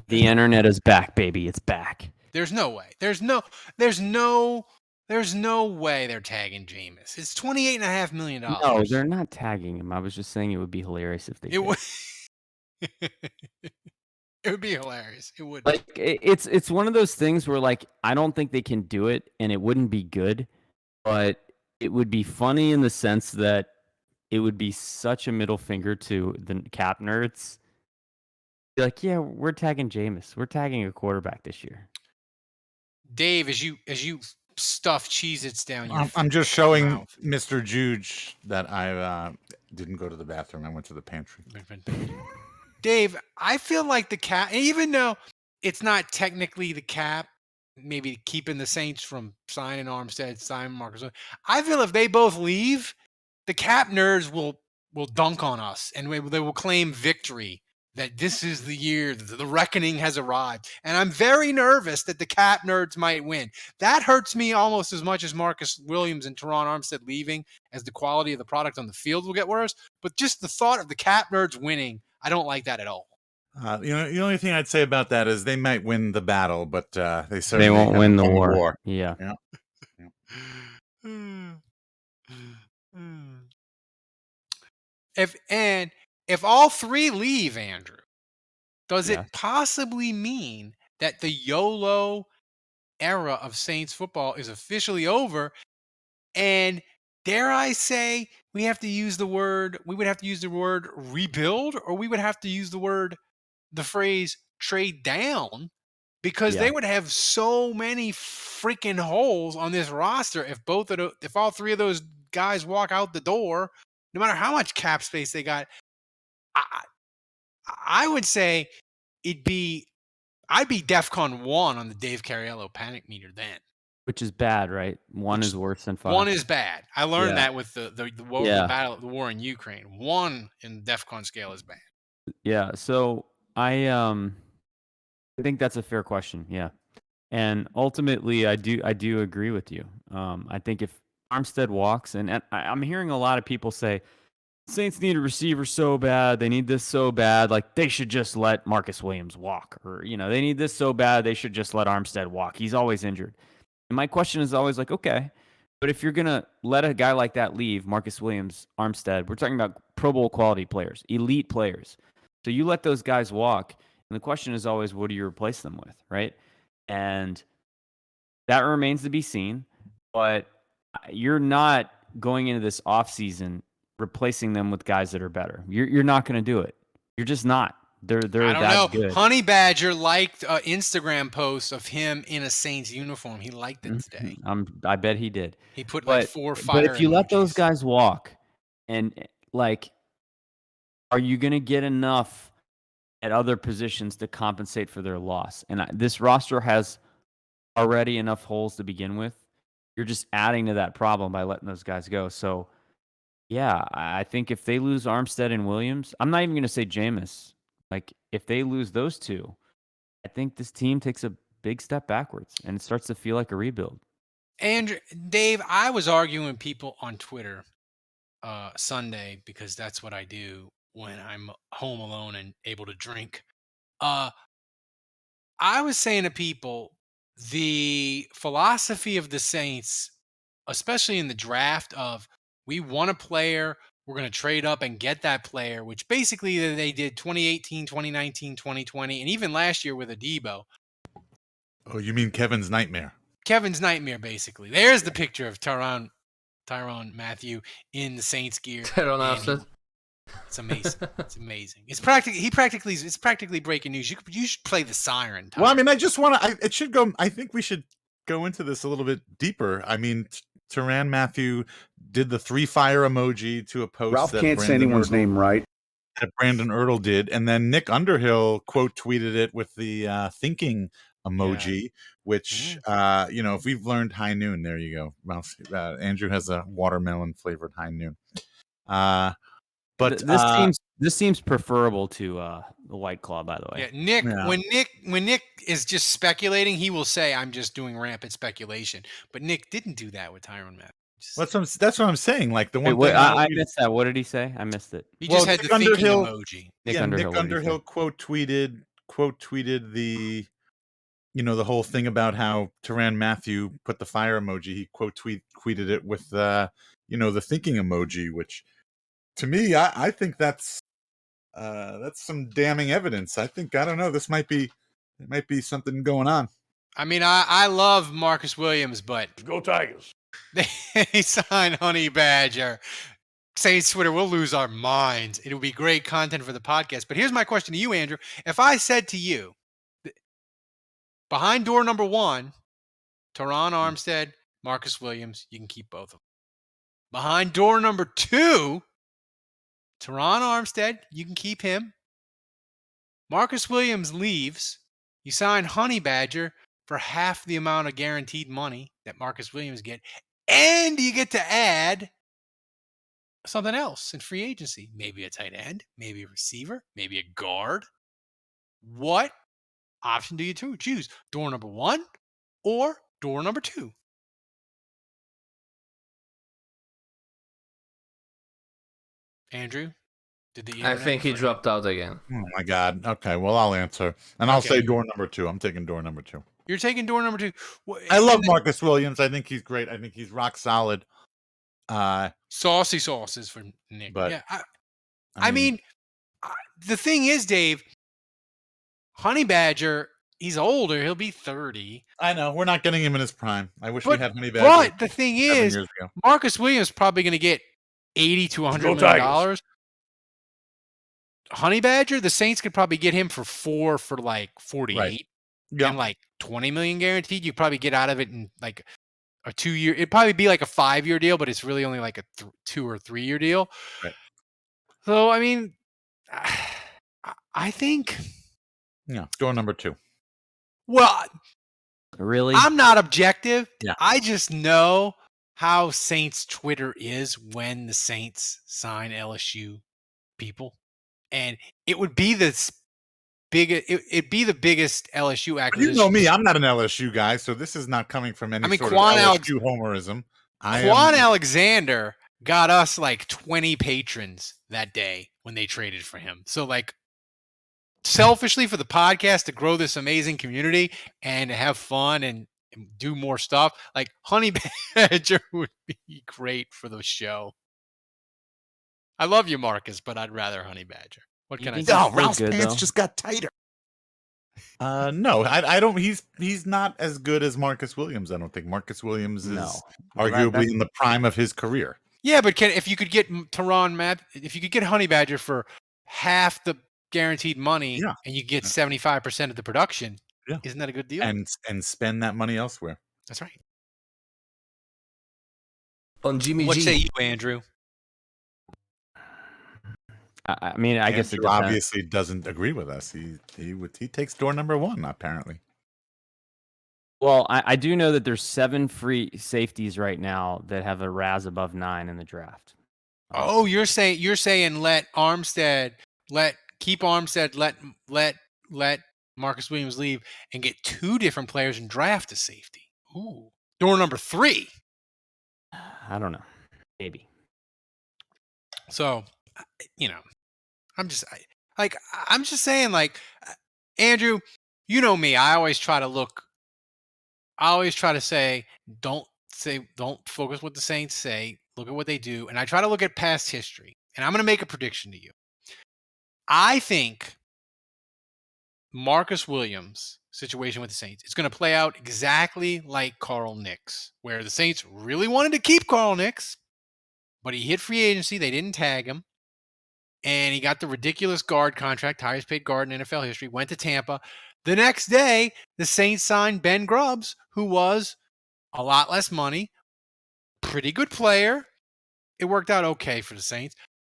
C: The internet is back, baby. It's back.
A: There's no way. There's no way they're tagging Jameis. It's $28.5 million.
C: No, they're not tagging him. I was just saying it would be hilarious if they did.
A: It would be hilarious. It would.
C: Like it's one of those things where like I don't think they can do it, and it wouldn't be good, but it would be funny in the sense that it would be such a middle finger to the cap nerds. Be like, yeah, we're tagging Jameis. We're tagging a quarterback this year.
A: Dave, as you stuff Cheez-Its down your
E: I'm just showing
A: mouth.
E: Mr. Juge that I didn't go to the bathroom. I went to the pantry.
A: Dave, I feel like the cap, even though it's not technically the cap, maybe keeping the Saints from signing Armstead, signing Marcus, I feel if they both leave, the cap nerds will dunk on us, and they will claim victory, that this is the year, the reckoning has arrived. And I'm very nervous that the cap nerds might win. That hurts me almost as much as Marcus Williams and Teron Armstead leaving, as the quality of the product on the field will get worse. But just the thought of the cap nerds winning, I don't like that at all.
E: The only thing I'd say about that is they might win the battle, but they certainly
C: won't win the
E: won
C: war. Yeah.
A: If all three leave, Andrew, does it possibly mean that the YOLO era of Saints football is officially over? And dare I say, we would have to use the word rebuild, or we would have to use the phrase trade down, because they would have so many freaking holes on this roster if all three of those guys walk out the door, no matter how much cap space they got. I would say I'd be DEFCON 1 on the Dave Cariello panic meter then.
C: Which is bad, right? One is worse than 5.
A: 1 is bad. I learned that with the war in Ukraine. 1 in the DEFCON scale is bad.
C: Yeah, so I think that's a fair question. Yeah, and ultimately, I do agree with you. I think if Armstead walks, and I'm hearing a lot of people say, Saints need a receiver so bad. They need this so bad. Like, they should just let Marcus Williams walk. Or, they need this so bad. They should just let Armstead walk. He's always injured. And my question is always like, okay, but if you're going to let a guy like that leave, Marcus Williams, Armstead, we're talking about Pro Bowl quality players, elite players. So you let those guys walk. And the question is always, what do you replace them with, right? And that remains to be seen. But you're not going into this offseason replacing them with guys that are better. You're not going to do it. You're just not. They're
A: I don't
C: that
A: know.
C: good.
A: Honey Badger liked an Instagram post of him in a Saints uniform. He liked it today.
C: I bet he did.
A: He put like 4 fire
C: But if you let those
A: emojis.
C: guys walk, and like, are you going to get enough at other positions to compensate for their loss? And this roster has already enough holes to begin with. You're just adding to that problem by letting those guys go. So, yeah, I think if they lose Armstead and Williams, I'm not even going to say Jameis. Like, if they lose those two, I think this team takes a big step backwards, and it starts to feel like a rebuild.
A: And Dave, I was arguing with people on Twitter Sunday, because that's what I do when I'm home alone and able to drink. I was saying to people, the philosophy of the Saints, especially in the draft, of we want a player, we're going to trade up and get that player, which basically they did 2018, 2019, 2020, and even last year with Adebo.
E: Oh, you mean Kevin's nightmare?
A: Kevin's nightmare, basically. There's the picture of Tyrann Mathieu in the Saints gear. It's amazing. It's amazing. It's practically breaking news. You should play the siren, Tyrann.
E: Well, I mean, I just want to. It should go. I think we should go into this a little bit deeper. I mean, Tyrann Mathieu did the 3 fire emoji to a post.
B: Ralph can't say anyone's name right.
E: That Brandon Ertl did, and then Nick Underhill quote tweeted it with the thinking emoji, which if we've learned high noon, there you go. Ralph, Andrew has a watermelon flavored high noon. But
C: this seems preferable to the White Claw, by the way.
A: Yeah, Nick. Yeah. When Nick is just speculating, he will say, "I'm just doing rampant speculation." But Nick didn't do that with Tyrann Mathieu.
E: That's what I'm saying. Like the one
C: thing I missed that. What did he say? I missed it.
A: He just had the thinking emoji.
E: Nick Underhill quote tweeted the the whole thing about how Tyrann Mathieu put the fire emoji. He quote tweeted it with the thinking emoji, which to me, I think that's some damning evidence. I don't know. This might be something going on.
A: I mean, I love Marcus Williams, but
B: go Tigers.
A: They signed Honey Badger. Saints Twitter, we'll lose our minds. It'll be great content for the podcast. But here's my question to you, Andrew. If I said to you, behind door number 1, Terron Armstead, Marcus Williams, you can keep both of them. Behind door number 2, Terron Armstead, you can keep him. Marcus Williams leaves. You sign Honey Badger for half the amount of guaranteed money that Marcus Williams get, and you get to add something else in free agency. Maybe a tight end, maybe a receiver, maybe a guard. What option do you choose? Door number 1 or door number 2? Andrew?
D: I think he dropped out again.
E: Oh my God. Okay, well I'll answer, and I'll say door number 2. I'm taking door number 2.
A: You're taking door number 2.
E: I love Marcus Williams. I think he's great. I think he's rock solid.
A: Saucy sauces for Nick.
E: But
A: yeah, I mean, the thing is, Dave, Honey Badger, he's older. He'll be 30.
E: I know. We're not getting him in his prime. I wish we had Honey Badger.
A: But the thing is, Marcus Williams is probably going to get $80 to $100 million. Honey Badger, the Saints could probably get him for like 48. Right. Yep. And like 20 million guaranteed. You probably get out of it in like a 2-year. It'd probably be like a 5-year deal, but it's really only like a 2 or 3-year deal.
E: Right.
A: So I mean, I think
E: door number 2.
A: Well,
C: really,
A: I'm not objective.
E: Yeah.
A: I just know how Saints Twitter is when the Saints sign LSU people, and it would be this. It'd be the biggest LSU acquisition.
E: You know me, I'm not an LSU guy, so this is not coming from any sort of LSU homerism.
A: Alexander got us like 20 patrons that day when they traded for him. So like selfishly for the podcast to grow this amazing community and to have fun and do more stuff, like Honey Badger would be great for the show. I love you, Marcus, but I'd rather Honey Badger. What
C: You
A: can I
C: think
A: say?
C: he's
E: No,
C: still
E: Ralph's
C: good,
E: pants
C: though?
E: just got tighter. No, I don't. He's not as good as Marcus Williams. I don't think Marcus Williams is
C: No.
E: arguably in the prime of his career.
A: Yeah, but if you could get if you could get Honey Badger for half the guaranteed money,
E: Yeah.
A: and you get 75% of the production,
E: Yeah.
A: isn't that a good deal?
E: And spend that money elsewhere.
A: That's right.
D: On Jimmy
A: What
D: G.
A: say you, Andrew?
C: I mean, I guess it
E: Andrew
C: depends.
E: obviously doesn't agree with us. He takes door number one apparently.
C: Well, I do know that there's 7 free safeties right now that have a RAS above 9 in the draft.
A: Oh, you're saying let Armstead keep Armstead, let Marcus Williams leave and get 2 different players and draft a safety. Ooh, door number 3.
C: I don't know. Maybe.
A: So, I'm just saying, like, Andrew, you know me. I always try to say, don't focus what the Saints say. Look at what they do. And I try to look at past history. And I'm going to make a prediction to you. I think Marcus Williams' situation with the Saints is going to play out exactly like Carl Nix, where the Saints really wanted to keep Carl Nix, but he hit free agency. They didn't tag him. And he got the ridiculous guard contract, highest paid guard in NFL history, went to Tampa. The next day, the Saints signed Ben Grubbs, who was a lot less money, pretty good player. It worked out okay for the Saints.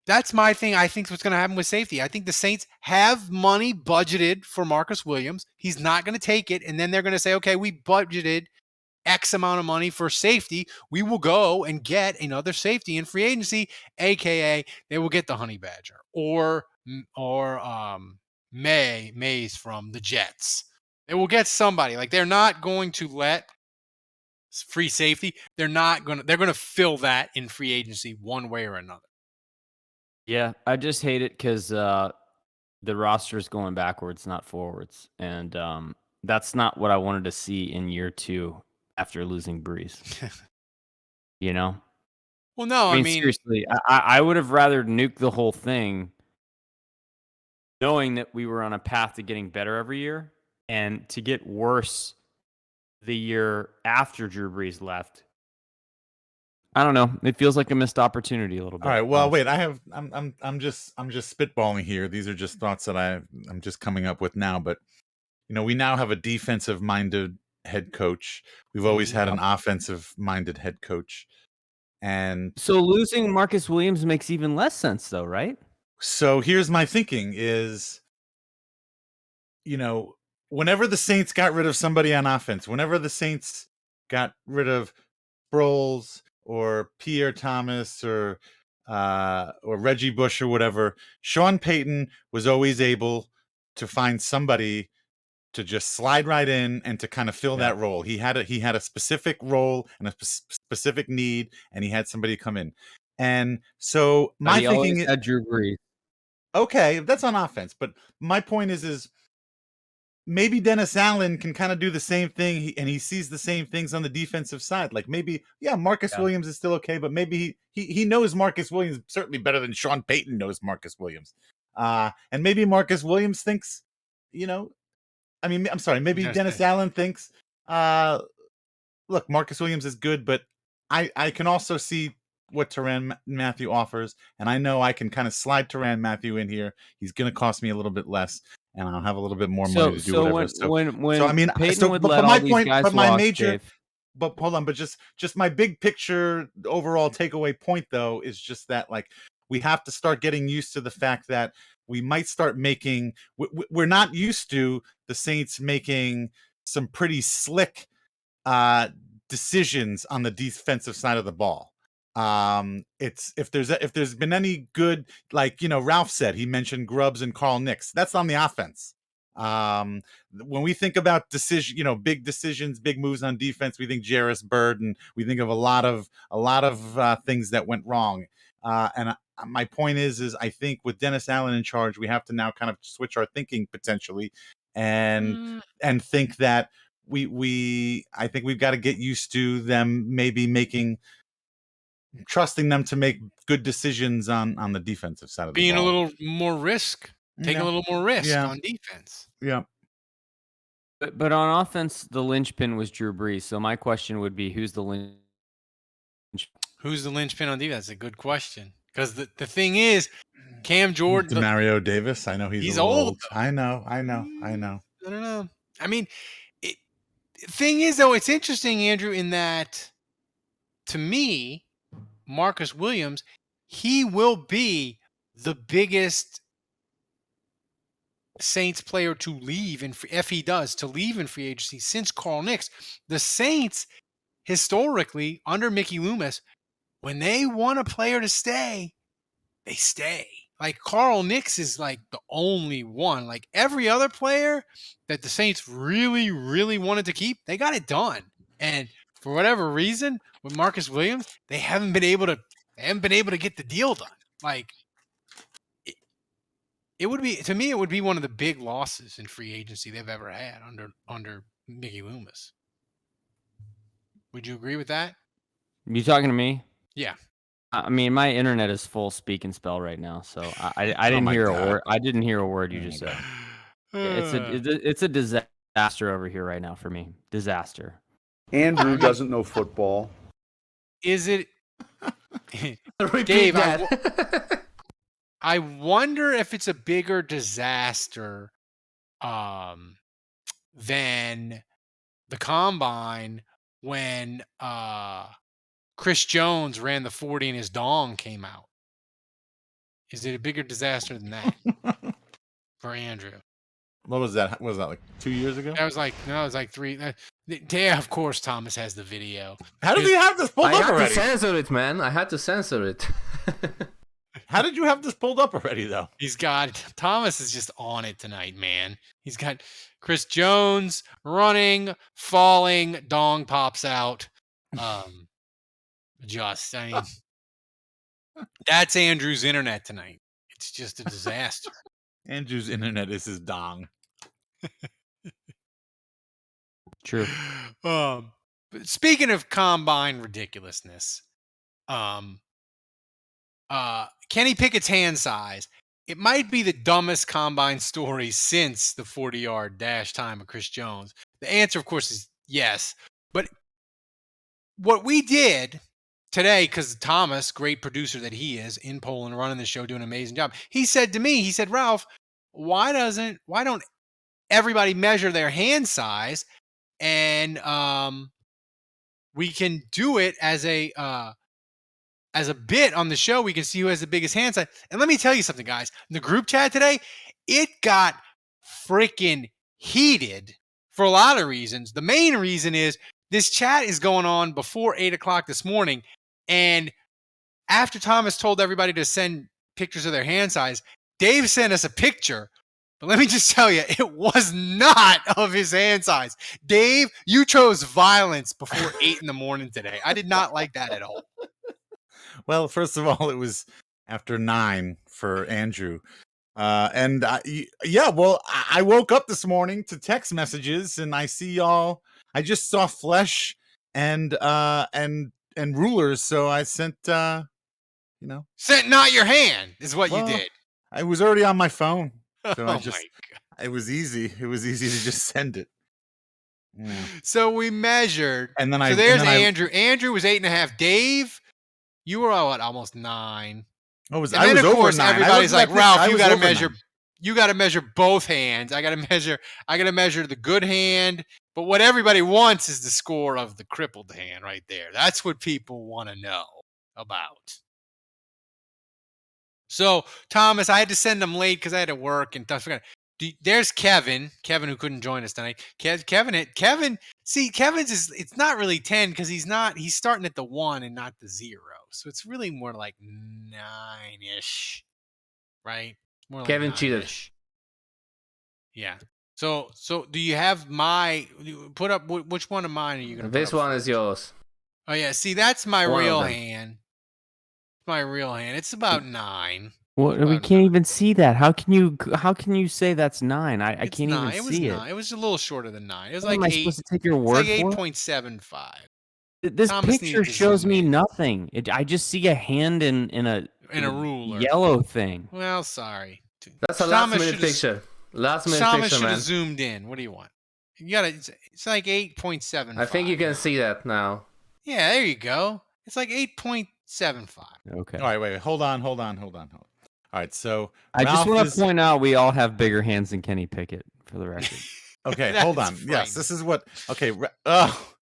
A: That's my thing. I think what's going to happen with safety. I think the Saints have money budgeted for Marcus Williams. He's not going to take it. And then they're going to say, okay, we budgeted X amount of money for safety. We will go and get another safety in free agency, aka they will get the Honey Badger or Mays from the Jets. They will get somebody. Like, they're not going to let free safety. They're going to fill that in free agency one way or another.
C: Yeah, I just hate it because the roster is going backwards, not forwards, and that's not what I wanted to see in year 2 after losing Breeze.
A: Well, no,
C: I mean seriously, I would have rather nuked the whole thing, knowing that we were on a path to getting better every year, and to get worse the year after Drew Brees left. I don't know. It feels like a missed opportunity a little bit.
E: All right. Well, wait. I'm just spitballing here. These are just thoughts that I'm just coming up with now. But we now have a defensive-minded head coach. We've always had an offensive-minded head coach, and
C: so losing Marcus Williams makes even less sense, though, right?
E: So here's my thinking: is whenever the Saints got rid of somebody on offense, whenever the Saints got rid of Sproles or Pierre Thomas or Reggie Bush or whatever, Sean Payton was always able to find somebody to just slide right in and to kind of fill that role. He had a specific role and a specific need, and he had somebody come in. And so my thinking is,
C: had Drew Brees.
E: Okay, that's on offense, but my point is maybe Dennis Allen can kind of do the same thing, and he sees the same things on the defensive side. Like maybe, Marcus Williams is still okay, but maybe he knows Marcus Williams certainly better than Sean Payton knows Marcus Williams. And maybe Marcus Williams thinks, maybe Dennis Allen thinks, look, Marcus Williams is good, but I can also see what Tyrann Mathieu offers, and I know I can kind of slide Tyrann Mathieu in here. He's going to cost me a little bit less, and I'll have a little bit more money to do whatever.
C: When Payton would let all these guys walk, Dave.
E: But hold on, but just my big picture overall takeaway point though is just that, like, we have to start getting used to the fact that we might start making. We're not used to the Saints making some pretty slick decisions on the defensive side of the ball. It's if there's been any good, like Ralph said, he mentioned Grubbs and Carl Nix. That's on the offense. When we think about big decisions, big moves on defense, we think Jarris Bird, and we think of a lot of things that went wrong. My point is I think with Dennis Allen in charge, we have to now kind of switch our thinking potentially, and think that I think we've got to get used to them maybe trusting them to make good decisions on the defensive side of the ball.
A: Being a little more risk, taking a little more risk on defense.
E: Yeah.
C: But on offense, the linchpin was Drew Brees. So my question would be, who's the linchpin?
A: Who's the linchpin on defense? That's a good question. Because the thing is, Cam Jordan,
E: Mario Davis. I know he's
A: old.
E: I know.
A: I don't know. I mean, the thing is, though, it's interesting, Andrew, in that to me, Marcus Williams, he will be the biggest Saints player to leave if he does to leave in free agency since Carl Nicks. The Saints historically under Mickey Loomis, when they want a player to stay, they stay. Like Carl Nicks is like the only one. Like every other player that the Saints really, really wanted to keep, they got it done. And for whatever reason, with Marcus Williams, they haven't been able to get the deal done. Like it would be, to me, it would be one of the big losses in free agency they've ever had under Mickey Loomis. Would you agree with that?
C: You talking to me?
A: Yeah.
C: I mean, my internet is full speak and spell right now, so I didn't hear a word. I didn't hear a word you just said. It's a disaster over here right now for me. Disaster.
B: Andrew doesn't know football.
A: Is it?
D: Repeat
A: Dave,
D: that.
A: I wonder if it's a bigger disaster than the combine when Chris Jones ran the 40 and his dong came out. Is it a bigger disaster than that for Andrew?
E: What was that? What was that, like 2 years ago?
A: That was like, no, it was like 3. Yeah, of course, Thomas has the video.
E: How did he have this pulled
D: I
E: up
D: had
E: already?
D: to censor it, man. I had to censor it.
E: How did you have this pulled up already, though?
A: Thomas is just on it tonight, man. He's got Chris Jones running, falling, dong pops out. I mean, that's Andrew's internet tonight. It's just a disaster.
E: Andrew's internet is his dong.
C: True.
A: But speaking of combine ridiculousness, Kenny Pickett's hand size. It might be the dumbest combine story since the 40-yard dash time of Chris Jones. The answer, of course, is yes. But what we did today, because Thomas, great producer that he is in Poland, running the show, doing an amazing job, he said to me, Ralph, why don't everybody measure their hand size, and we can do it as a bit on the show. We can see who has the biggest hand size. And let me tell you something, guys. In the group chat today, it got freaking heated for a lot of reasons. The main reason is this chat is going on before 8 o'clock this morning. And after Thomas told everybody to send pictures of their hand size, Dave sent us a picture. But let me just tell you, it was not of his hand size. Dave, you chose violence before 8 in the morning today. I did not like that at all.
E: Well, first of all, it was after 9 for Andrew. I woke up this morning to text messages, and I see y'all. I just saw flesh and rulers, so I sent sent
A: not your hand is what you did.
E: I was already on my phone, so
A: my God.
E: It was easy. It was easy to just send it. Yeah.
A: So we measured,
E: and then
A: there's Andrew. Andrew was 8.5. Dave, you were almost 9.
E: I was
A: over 9. Everybody's like, Ralph, you got to measure.
E: 9.
A: You got to measure both hands. I got to measure the good hand. But what everybody wants is the score of the crippled hand right there. That's what people want to know about. So, Thomas, I had to send him late because I had to work and stuff. There's Kevin who couldn't join us tonight. Kevin. See, Kevin's it's not really 10 because he's starting at the 1 and not the 0. So it's really more like 9-ish, right? More like
D: Kevin cheated.
A: Yeah. So do you have my put up which one of mine are you gonna?
D: This
A: put up
D: one is yours.
A: Oh yeah, see that's my
D: One of
A: real
D: them.
A: hand. My real hand. It's about 9.
C: Well, we
A: About
C: can't even see that. How can you say that's 9? I
A: It's
C: can't
A: 9.
C: even
A: It was
C: see
A: 9. It was a little shorter than 9. It was
C: What,
A: like
C: am I
A: 8.
C: supposed to take your
A: It's
C: word
A: like
C: for it?
A: 8.75.
C: This
A: Thomas
C: picture
A: needed to
C: shows
A: zoom
C: me
A: in.
C: nothing. I just see a hand in a
A: ruler.
C: yellow thing.
A: Well, sorry.
D: That's a
A: Thomas
D: last-minute
A: should've-
D: picture. Last-minute
A: Thomas
D: picture,
A: should
D: man.
A: have zoomed in. What do you want? You got to It's like 8.75.
D: I think you can see that now.
A: Yeah, there you go. It's like 8.75.
C: Okay.
E: All right, wait. Hold on. All right, so
C: I just
E: Ralph
C: want
E: is-
C: to point out we all have bigger hands than Kenny Pickett, for the record.
E: Okay,
A: That's
E: hold on.
A: frightening.
E: Yes, this is what. Okay. Oh,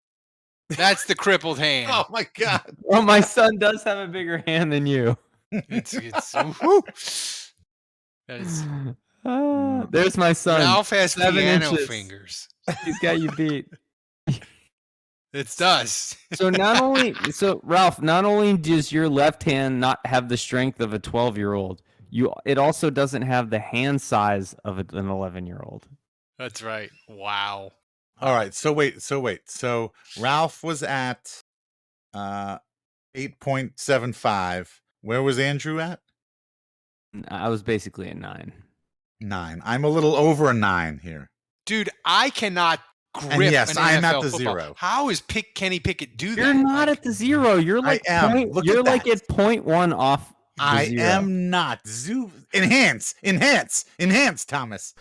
A: That's the crippled hand.
E: oh my God.
C: Well, my son does have a bigger hand than you.
A: It's woo. That is
C: There's my son.
A: Ralph has
C: 7
A: piano
C: inches.
A: fingers.
C: He's got you beat.
A: It does.
C: So Ralph, not only does your left hand not have the strength of a 12-year-old, it also doesn't have the hand size of an 11-year-old.
A: That's right. Wow.
E: All right. So wait. So Ralph was at 8.75. Where was Andrew at?
C: I was basically a 9.
E: 9. I'm a little over a 9 here.
A: Dude, I cannot grip
E: And yes,
A: an
E: I am
A: NFL
E: at the
A: football.
E: 0.
A: How is Kenny Pickett do that?
C: You're not
A: Like,
C: at the 0. You're like
E: I am. Look at
C: like
E: that.
C: at 0.1 off.
E: I
C: 0.
E: am not. Enhance, Thomas.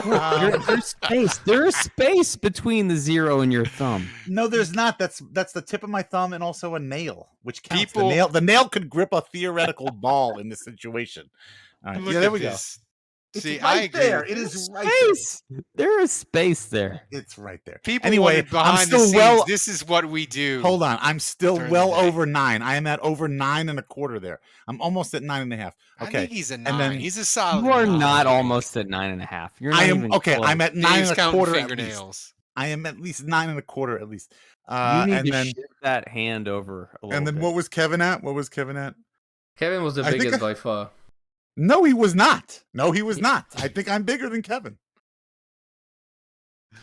C: There's space. There is space between the 0 and your thumb.
E: No, there's not. That's the tip of my thumb and also a nail, which counts.
A: People-
E: The nail could grip a theoretical ball in this situation. All right.
A: look
E: Yeah, there
A: at
E: we
A: this.
E: go.
A: See,
E: It's
A: I
E: right
A: agree.
E: there.
A: with
E: It
A: you.
E: is right there.
C: Space. There is space there.
E: It's right there.
A: People
E: Anyway,
A: wanted behind
E: I'm still
A: the scenes.
E: well.
A: This is what we do.
E: Hold on, I'm still
A: during
E: well
A: the day.
E: over 9. I am at over 9.25 there. I'm almost at 9.5.
A: I
E: Okay,
A: think he's a 9.
E: then-
A: He's a solid.
C: You are
A: 9.
C: not almost at 9.5. You're not
E: I am
C: even
E: okay.
C: close.
E: I'm at
A: Dave's counting
E: 9.25 at least.
A: fingernails.
E: I am at least 9.25 at least.
C: You need
E: And
C: to
E: then
C: shift that hand over a little
E: and then
C: bit.
E: what was Kevin at?
D: Kevin was the
E: I think
D: biggest
E: I-
D: by far.
E: No, he was not. I think I'm bigger than Kevin.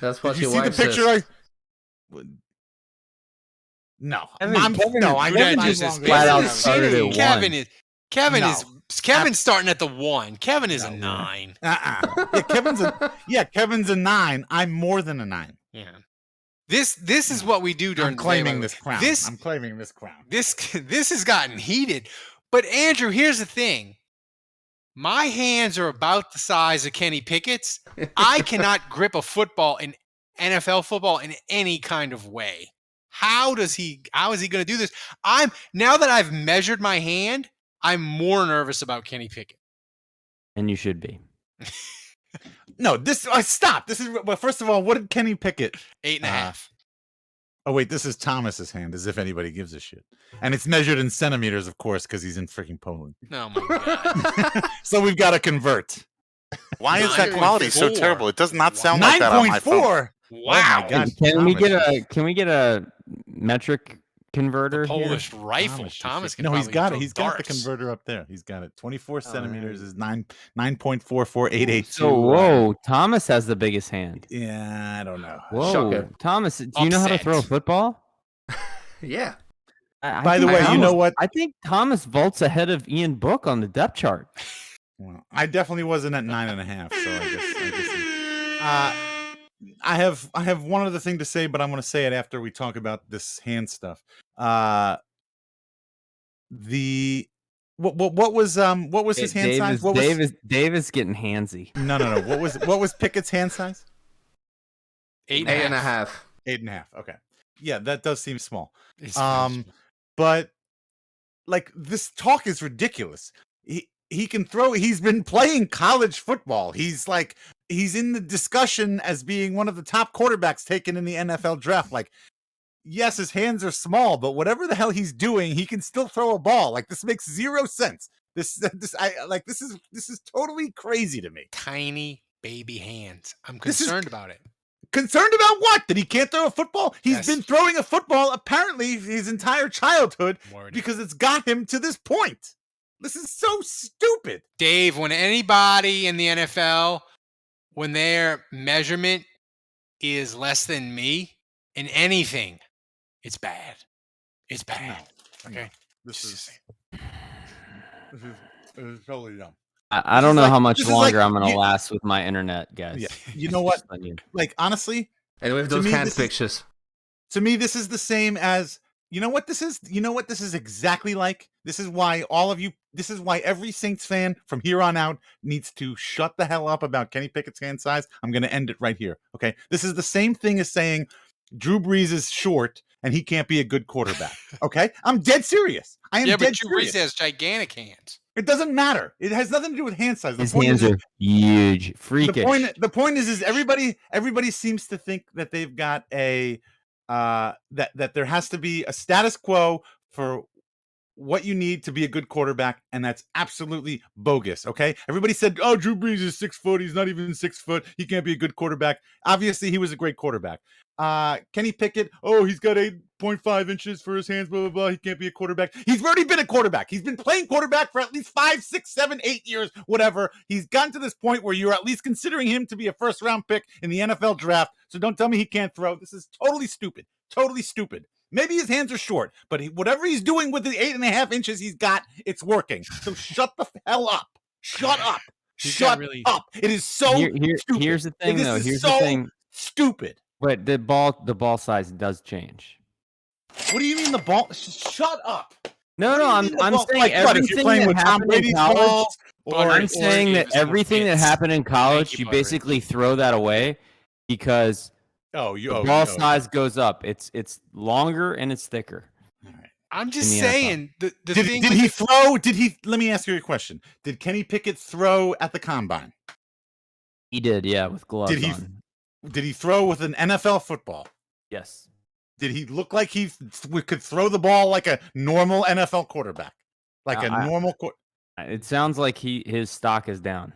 D: That's what
E: Did you
D: your
E: see the
D: wife
E: picture?
D: says.
E: No,
C: Kevin-
E: I'm
C: Kevin-
E: no, I'm
C: Kevin
E: not
C: just
E: longer
C: flat
E: than
C: out
E: Kevin.
C: started at
A: Kevin
C: 1.
A: is Kevin
E: No.
A: is Kevin's starting at the 1. Kevin is a
E: No.
A: 9.
E: Yeah, Kevin's a 9. I'm more than a 9.
A: Yeah. This is what we do during
E: I'm
A: the day.
E: claiming
A: by the
E: this
A: way.
E: crown.
A: This
E: I'm claiming this crown.
A: this has gotten heated. But Andrew, here's the thing. My hands are about the size of Kenny Pickett's. I cannot grip a football in NFL football in any kind of way. How is he going to do this? Now that I've measured my hand, I'm more nervous about Kenny Pickett.
C: And you should be.
E: No, stop. This is well. First of all, what did Kenny Pickett?
A: 8.5.
E: Oh wait, this is Thomas's hand. As if anybody gives a shit. And it's measured in centimeters, of course, because he's in freaking Poland.
A: Oh my god.
E: So we've got to convert.
I: Why is that
A: 9.4.
I: quality so terrible? It does not sound like that on my phone.
E: 9.4.
A: Wow.
E: Oh my God.
C: Can we get a metric converter here?
A: Polish rifle. Thomas can
E: No, he's
A: probably
E: got
A: throw
E: it. He's got the
A: darts.
E: converter up there. He's got it. 24 centimeters is 9.44882.
C: So whoa, Thomas has the biggest hand.
E: Yeah, I don't know.
C: Whoa,
D: Shocker.
C: Thomas, do you know how to throw a
A: Upset.
C: football?
D: Yeah.
E: By the way, you know what?
C: I think Thomas vaults ahead of Ian Book on the depth chart.
E: Well, I definitely wasn't at 9.5, so I guess. I have one other thing to say, but I'm going to say it after we talk about this hand stuff. What was his hand size?
C: Dave is getting handsy.
E: No. What was Pickett's hand size?
A: 8.5.
E: 8.5. Okay. Yeah, that does seem small.
A: It's very
E: But like this talk is ridiculous. He can throw. He's been playing college football. He's in the discussion as being one of the top quarterbacks taken in the NFL draft. Like, yes, his hands are small, but whatever the hell he's doing, he can still throw a ball. Like, this makes zero sense. This is totally crazy to me.
A: tiny baby hands. I'm
E: This is-
A: concerned about it.
E: Concerned about what? That he can't throw a football? He's
A: Yes.
E: been throwing a football apparently his entire childhood
A: I'm worried.
E: because it's got him to this point. This is so stupid.
A: Dave, when anybody in the NFL when their measurement is less than me in anything, it's bad. It's bad. Okay.
E: This is totally dumb.
C: I don't know how much
E: this is like-
C: longer I'm going to last with my internet, guys.
E: Yeah. You know what?
C: Just letting you-
E: Like, honestly,
D: And with
E: To
D: those
E: me,
D: hand
E: this is-
D: pictures.
E: to me, this is the same as you know what this is. You know what this is exactly like. This is why This is why every Saints fan from here on out needs to shut the hell up about Kenny Pickett's hand size. I'm going to end it right here. Okay, this is the same thing as saying Drew Brees is short and he can't be a good quarterback. Okay, I'm dead serious. I am
A: Yeah,
E: dead
A: but Drew
E: serious.
A: Brees has gigantic hands.
E: It doesn't matter. It has nothing to do with hand size.
C: His hands are huge, freakish.
E: The point is everybody seems to think that they've got a that there has to be a status quo for what you need to be a good quarterback, and that's absolutely bogus. Okay, everybody said, "Oh, Drew Brees is 6 foot. He's not even 6 foot. He can't be a good quarterback." Obviously, he was a great quarterback. Kenny Pickett, oh, he's got 8.5 inches for his hands, blah blah blah. He can't be a quarterback. He's already been a quarterback. He's been playing quarterback for at least 5, 6, 7, 8 years, whatever. He's gotten to this point where you're at least considering him to be a first round pick in the NFL draft. So don't tell me he can't throw. This is totally stupid. Totally stupid. Maybe his hands are short, but whatever he's doing with the 8.5 inches he's got, it's working. So shut the hell up. Shut up. Shut up. It is so stupid.
C: Here's the thing,
E: This
C: though.
E: is
C: Here's
E: so
C: the thing.
E: stupid.
C: But the ball size does change.
E: What do you mean the ball? Shut up.
C: No, no, I'm saying
E: like what, if you're
C: everything
E: playing
C: that
E: with Tom
C: happened in
E: Brady's
C: college.
E: balls,
C: I'm saying that everything that happened in college, you
A: Buttery.
C: basically throw that away because the ball size goes up. It's longer and it's thicker.
A: I'm just
C: in the
A: saying the
E: Did
A: thing.
E: he throw? Let me ask you a question. Did Kenny Pickett throw at the combine?
C: He did, yeah, with gloves
E: Did he?
C: on.
E: Did he throw with an NFL football?
C: Yes.
E: Did he look like he could throw the ball like a normal NFL quarterback? Like a normal
C: It sounds like his stock is down.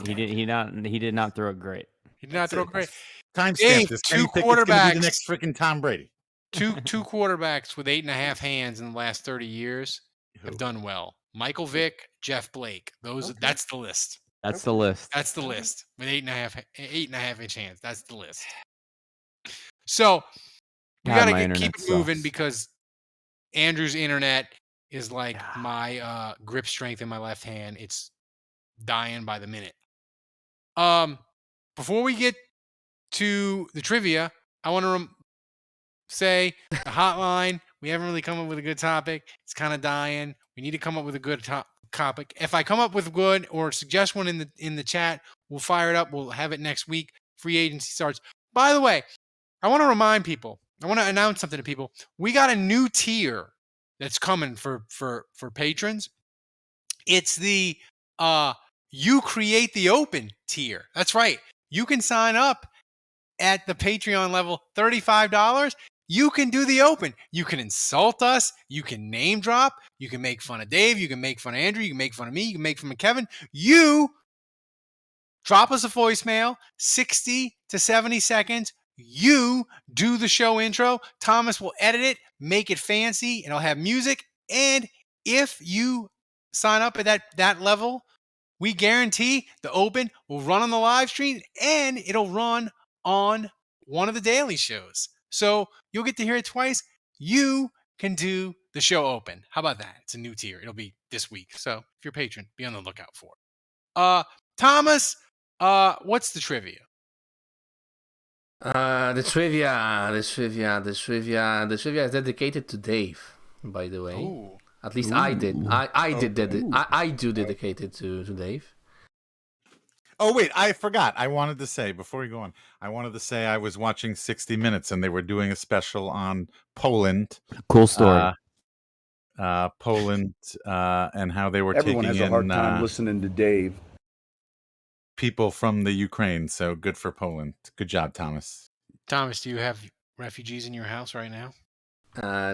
E: Okay.
C: He did not throw it great.
A: He did not throw great.
E: Timestamp this. Kenny Pickett's going to be the next freaking Tom Brady.
A: Two quarterbacks with 8.5 hands in the last 30 years have done well. Michael Vick, Jeff Blake. That's the list.
C: That's the list.
A: That's the list with 8.5 inch hands. That's the list. So we
C: God,
A: gotta
C: my
A: keep
C: internet
A: it moving
C: sucks.
A: because Andrew's internet is like my grip strength in my left hand. It's dying by the minute. Before we get to the trivia, I want to say the hotline. We haven't really come up with a good topic. It's kind of dying. We need to come up with a good topic. If I come up with a good or suggest one in the chat, we'll fire it up. We'll have it next week. Free agency starts. By the way, I want to remind people. I want to announce something to people. We got a new tier that's coming for patrons. It's the You Create the Open tier. That's right. You can sign up at the Patreon level, $35. You can do the open. You can insult us. You can name drop. You can make fun of Dave. You can make fun of Andrew. You can make fun of me. You can make fun of Kevin. You drop us a voicemail, 60 to 70 seconds. You do the show intro. Thomas will edit it, make it fancy. It'll have music. And if you sign up at that level, we guarantee the open will run on the live stream and it'll run on one of the daily shows. So you'll get to hear it twice. You can do the show open. How about that? It's a new tier. It'll be this week. So if you're a patron, be on the lookout for it. Thomas, what's the trivia?
D: The trivia is dedicated to Dave, by the way.
A: Ooh.
D: At least I did. I do dedicate it to Dave.
E: Oh, wait, I forgot. I wanted to say, before we go on, I was watching 60 Minutes and they were doing a special on Poland.
C: Cool story.
E: Poland and how they were
B: Everyone
E: taking
B: has a hard
E: in
B: time listening to Dave.
E: people from the Ukraine. So good for Poland. Good job, Thomas.
A: Thomas, do you have refugees in your house right now?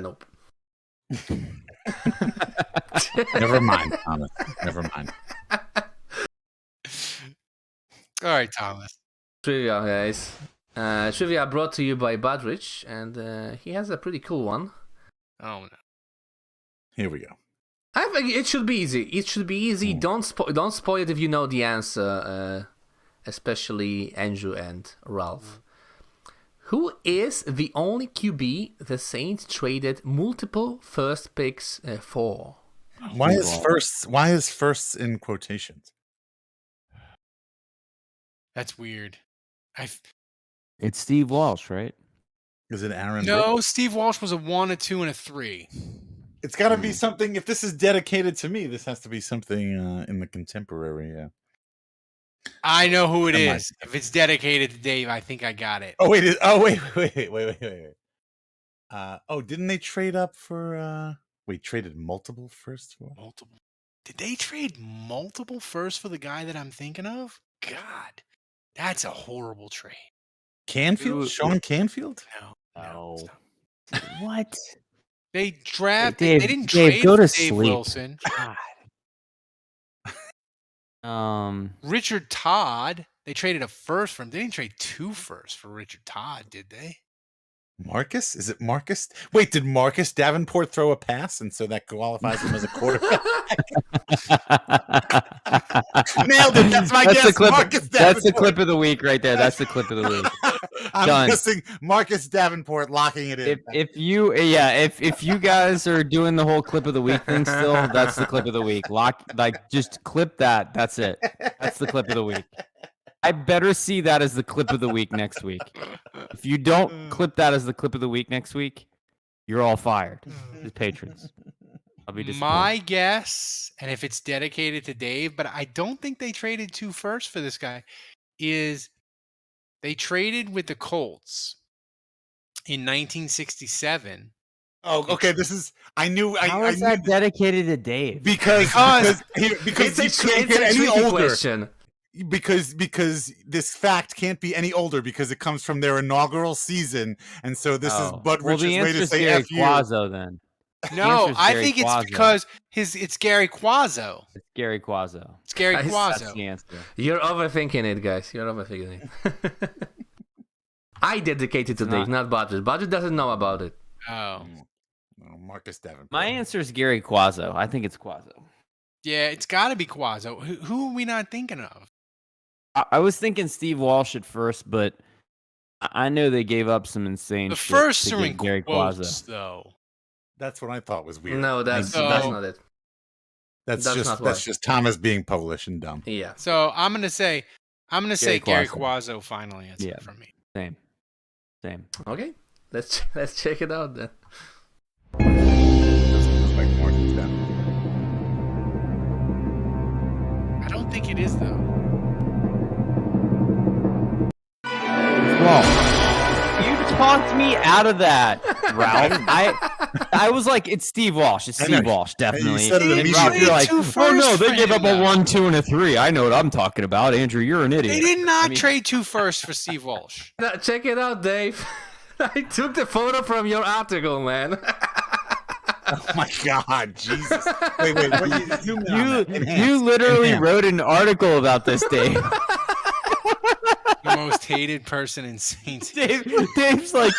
D: Nope.
E: Never mind, Thomas. Never mind.
A: All right, Thomas.
D: Trivia, guys. Trivia brought to you by Badrich, and he has a pretty cool one.
A: Oh, no.
E: Here we go.
D: I think it should be easy. It should be easy. Don't spoil it if you know the answer. especially Andrew and Ralph. Who is the only QB the Saints traded multiple first picks for?
E: Why is firsts in quotations?
A: That's weird.
C: It's Steve Walsh, right?
E: Is it Aaron?
A: No,
E: Brooks?
A: Steve Walsh was a 1, a 2, and a 3.
E: It's got to be something. If this is dedicated to me, this has to be something in the contemporary. Yeah.
A: I know who it is. If it's dedicated to Dave, I think I got it.
E: Oh wait! Wait. Didn't they trade up for? Traded multiple firsts for
A: multiple. Did they trade multiple firsts for the guy that I'm thinking of? God, that's a horrible trade.
E: Canfield, Sean Canfield?
C: No. What?
A: They drafted.
C: Dave,
A: they didn't
C: Dave,
A: trade
C: go
A: for
C: to
A: Dave
C: sleep.
A: Wilson.
C: God.
A: Richard Todd. They traded a first for him. They didn't trade 2 firsts for Richard Todd, did they?
E: Marcus? Is it Marcus? Wait, did Marcus Davenport throw a pass, and so that qualifies him as a quarterback? Nailed it. That's my guess.
C: That's the clip of the week right there. That's the clip of the week.
E: I'm guessing Marcus Davenport locking it in.
C: If you guys are doing the whole clip of the week thing still, that's the clip of the week. Just clip that. That's it. That's the clip of the week. I better see that as the clip of the week next week. If you don't clip that as the clip of the week next week, you're all fired as patrons. I'll be disappointed.
A: My guess, and if it's dedicated to Dave, but I don't think they traded 2 firsts for this guy, is they traded with the Colts in 1967.
E: Oh, okay. This is. I knew.
C: How is that dedicated to Dave?
E: Because you can't get any older.
D: Question.
E: Because this fact can't be any older because it comes from their inaugural season, and so this is Bud Rich's way to say
C: Gary
E: F you.
C: Quazzo, then.
A: No, I think it's because it's Gary Quazzo.
C: It's Gary Quazzo.
A: It's Gary Quazzo.
C: That's the answer.
D: You're overthinking it, guys. You're overthinking it. I dedicated to Dave, not Budget. Budget doesn't know about it.
A: Oh.
E: No, Marcus Davenport.
C: My answer is Gary Quazzo. I think it's Quazzo.
A: Yeah, it's got to be Quazzo. Who are we not thinking of?
C: I was thinking Steve Walsh at first, but I know they gave up some insane.
A: The
C: shit
A: first
C: to
A: are
C: get
A: in
C: Gary
A: quotes,
C: Quazzo.
A: though.
E: That's what I thought was weird.
D: No, that's not it.
E: That's just Thomas being Polish and dumb.
D: Yeah.
A: So I'm gonna say Gary
C: Quazzo.
A: Quazzo final answer for me.
C: Same.
D: Okay, let's check it out then.
E: Doesn't look like Marcus Davenport.
A: I don't think it is though.
C: Well, you talked me out of that, Ralph. I was like, it's Steve Walsh. It's Steve Walsh, definitely.
E: You said it
C: And Ralph, you're like, oh no, they gave up
A: though.
C: a 1, 2, and a 3. I know what I'm talking about. Andrew, you're an idiot.
A: They did not trade 2 firsts for Steve Walsh.
D: Now, check it out, Dave. I took the photo from your article, man.
E: Oh my God, Jesus! Wait, what
C: you literally wrote an article about this, Dave.
A: The most hated person in Saints.
C: Dave's like,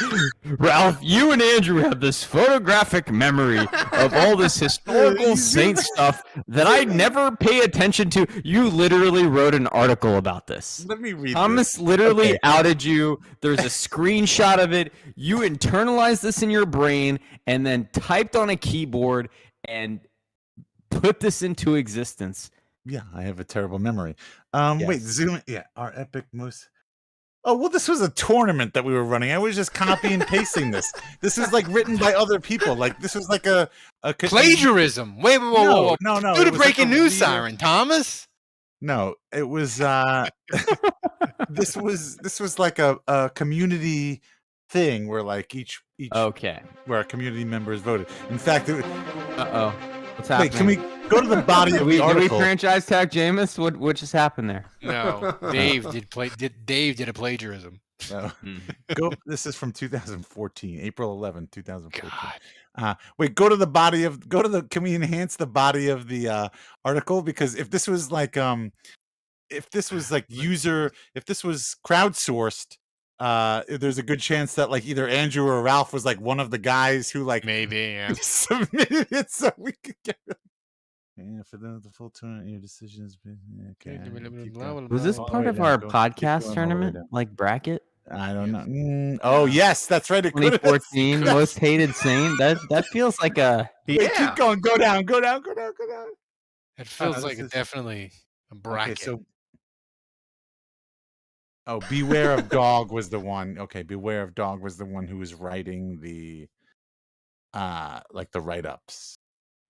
C: Ralph, you and Andrew have this photographic memory of all this historical Saints stuff that I never pay attention to. You literally wrote an article about this.
E: Let me read
C: Thomas
E: this.
C: literally outed you. There's a screenshot of it. You internalized this in your brain and then typed on a keyboard and put this into existence.
E: Yeah, I have a terrible memory.
C: Yes.
E: Wait, zoom. Yeah, our epic most. Oh well, this was a tournament that we were running. I was just copy and pasting this. This is like written by other people. Like this was like a
A: Plagiarism. Wait, whoa.
E: No.
A: Do the
E: it was
A: breaking
E: like a
A: news
E: real-
A: siren, Thomas.
E: No, it was. This was like a community thing where like each
C: Okay.
E: where community members voted. In fact,
C: What's happening?
E: wait, can we go to the body of the
C: Did we
E: article?
C: franchise tag Jameis? What just happened there?
A: No, Dave did a plagiarism.
E: No. Go. This is from 2014, April 11, 2014.
A: God.
E: Wait, can we enhance the body of the article? Because if this was like crowdsourced, there's a good chance that like either Andrew or Ralph was like one of the guys who like
A: Maybe, yeah.
E: submitted it so we could get it. Yeah, for the full tournament, your decision has been okay.
C: Was this
E: All the
C: part
E: way
C: of
E: down,
C: our
E: go- keep going
C: podcast
E: all the way
C: tournament,
E: down.
C: like bracket?
E: I don't know. Oh yes, that's right. It could have.
C: 2014 most hated Saint. That feels like a
E: Wait, keep going. Go down. Go down. Go down. Go down.
A: It feels
E: this
A: like
E: is-
A: definitely a bracket.
E: Okay, so. Oh, Beware of Dog was the one. Okay, Beware of Dog was the one who was writing the, like the write-ups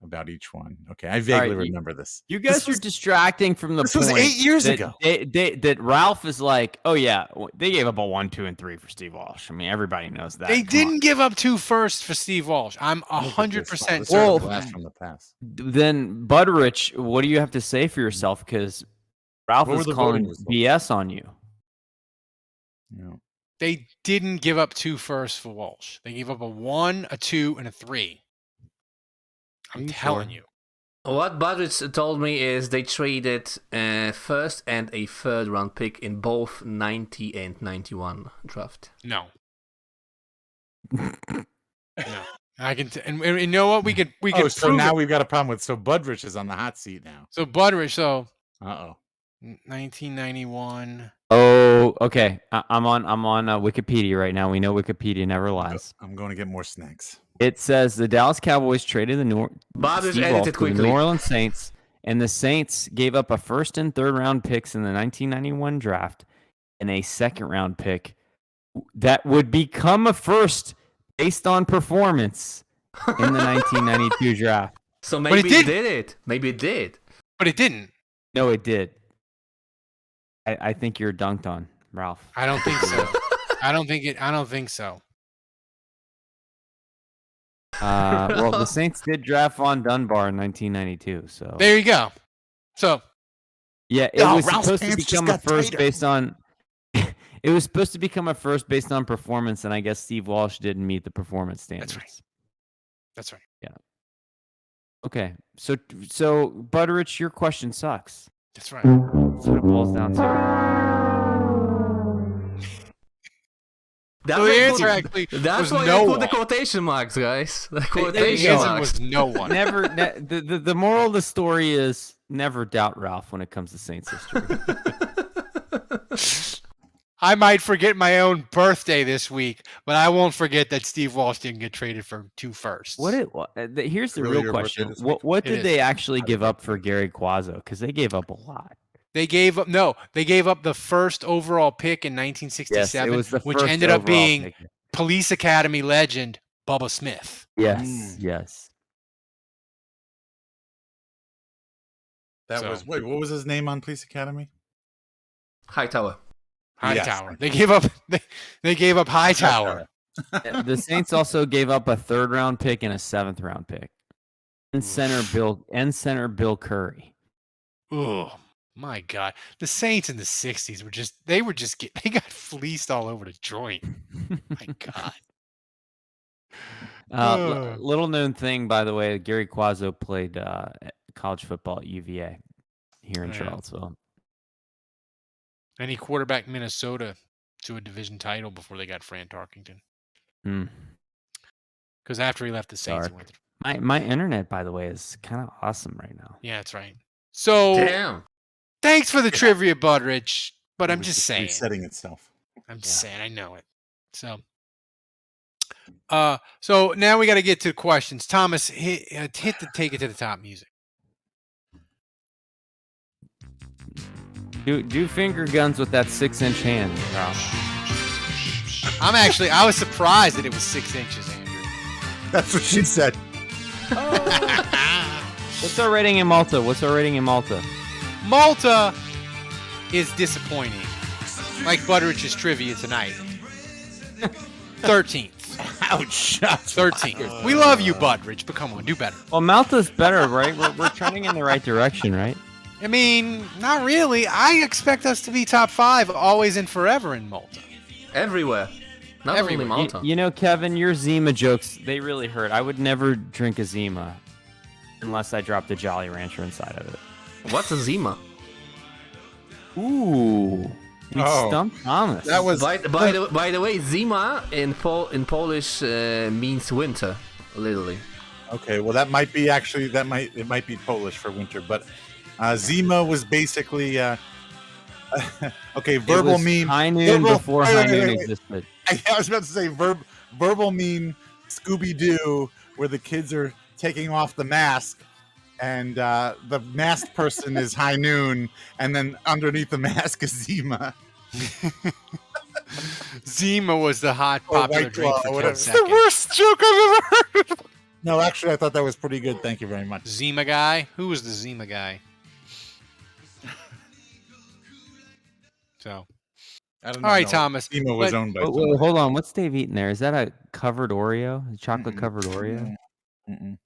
E: about each one. Okay, I vaguely remember this.
C: You guys are distracting from the
E: This
C: point.
E: was 8 years
C: that
E: ago.
C: That Ralph is like, oh yeah, they gave up a 1, 2, and 3 for Steve Walsh. I mean, everybody knows that.
A: They
C: Come
A: didn't give up 2 firsts for Steve Walsh. I'm 100%
E: This is
A: certain.
E: the blast from the past.
C: on. Then Butterich, what do you have to say for yourself? Because Ralph
E: What were
C: is
E: the
C: calling
E: voting results?
C: BS on you.
E: Yeah.
A: They didn't give up 2 firsts for Walsh. They gave up a 1, a 2, and a 3. I'm telling you.
D: What Budrich told me is they traded a first and a third round pick in both 90 and 91 draft.
A: No. No. I can and you know what? We can
E: So
A: prove
E: now
A: it.
E: we've got a problem with. So Budrich is on the hot seat now.
A: So Butterich, so 1991.
C: Oh, okay. I'm on Wikipedia right now. We know Wikipedia never lies.
E: I'm going to get more snacks.
C: It says the Dallas Cowboys traded
D: Bob is
C: Steve
D: edited
C: Walsh to the
D: quickly.
C: New Orleans Saints, and the Saints gave up a first and third round picks in the 1991 draft and a second round pick that would become a first based on performance in the 1992 draft.
D: So maybe
A: it
D: it did it. Maybe it did.
A: But it didn't.
C: No, it did. I think you're dunked on, Ralph.
A: I don't think so. I don't think so.
C: Well, the Saints did draft Von Dunbar in 1992, so
A: There you go. So
C: yeah, it
E: Oh,
C: was
E: Ralph's
C: supposed to
E: pants just
C: become a
E: got
C: first
E: tighter.
C: based on. It was supposed to become a first based on performance, and I guess Steve Walsh didn't meet the performance standards.
A: That's right.
C: Yeah. Okay, so Butterich, your question sucks.
A: That's right.
C: That's what it boils down to.
D: That's
A: So
D: why
A: the
D: I
A: answer
D: put-
A: actually
D: That's
A: was
D: why
A: no
D: I put the
A: one.
D: quotation marks, guys. The
A: The
D: quotation
A: answer
D: marks.
A: was no one.
C: The moral of the story is never doubt Ralph when it comes to Saints history.
A: I might forget my own birthday this week, but I won't forget that Steve Walsh didn't get traded for 2 firsts.
C: Here's the
E: Really
C: real
E: your
C: question:
E: birthday this week?
C: What
A: It
C: did
A: is.
C: they actually give up for Gary Quazzo? Because they gave up a lot.
A: They gave up the first overall pick in 1967,
C: Yes, it was the
A: which
C: first
A: ended up
C: overall
A: being
C: pick.
A: Police Academy legend Bubba Smith.
C: Yes, yes.
E: That
A: So-
E: was what was his name on Police Academy?
D: Hightower.
A: Hightower.
E: Yes.
A: They gave up Hightower.
C: The Saints also gave up a third round pick and a 7th round pick. And center Bill Curry.
A: Oh my God! The Saints in the '60s they got fleeced all over the joint. My God.
C: Little known thing, by the way, Gary Quazzo played college football at UVA here in
A: Yeah.
C: Charlottesville.
A: And he quarterbacked Minnesota to a division title before they got Fran Tarkenton.
C: Hmm.
A: Because after he left the Saints, he
C: Dark.
A: went to,
C: My internet, by the way, is kind of awesome right now.
A: yeah, that's right. So
D: Damn.
A: thanks for the trivia, Budrich. But I'm
E: It was
A: just saying.
E: resetting itself.
A: I'm just saying. I know it. So now we got to get to questions. Thomas, hit the take it to the top music.
C: Do finger guns with that 6-inch hand, Ralph.
A: I was surprised that it was 6 inches, Andrew.
E: That's what she said.
C: What's our rating in Malta?
A: Malta is disappointing. Like Butterich's trivia tonight. 13th.
E: Ouch.
A: 13th. We love you, Butterich, but come on, do better.
C: Well, Malta's better, right? We're trending in the right direction, right?
A: I mean, not really. I expect us to be top 5 always and forever in Malta.
D: Everywhere. Not
A: Everywhere.
D: only Malta.
C: You know, Kevin, your Zima jokes, they really hurt. I would never drink a Zima unless I dropped a Jolly Rancher inside of it.
D: What's a Zima?
C: Ooh. We stumped Thomas.
E: That was
D: By the way, Zima in Polish means winter, literally.
E: Okay, well that might be it might be Polish for winter, but Zima was basically okay. Verbal meme.
C: High Noon before High Noon
E: wait.
C: existed.
E: I was about to say verbal meme Scooby Doo, where the kids are taking off the mask, and the masked person is High Noon, and then underneath the mask is Zima.
A: Zima was the hot
E: Or
A: popular
E: White
A: drink
E: Claw,
A: for 10
E: whatever.
I: It's the
A: seconds.
I: worst joke I've ever heard.
E: No, actually, I thought that was pretty good. Thank you very much.
A: Zima guy? Who was the Zima guy? So,
E: I don't
A: all right,
E: know.
A: Thomas.
E: Zima was
A: but-
E: owned by.
C: Wait, hold on. What's Dave eating there? Is that a covered Oreo? A chocolate covered Oreo?
E: Mm-mm.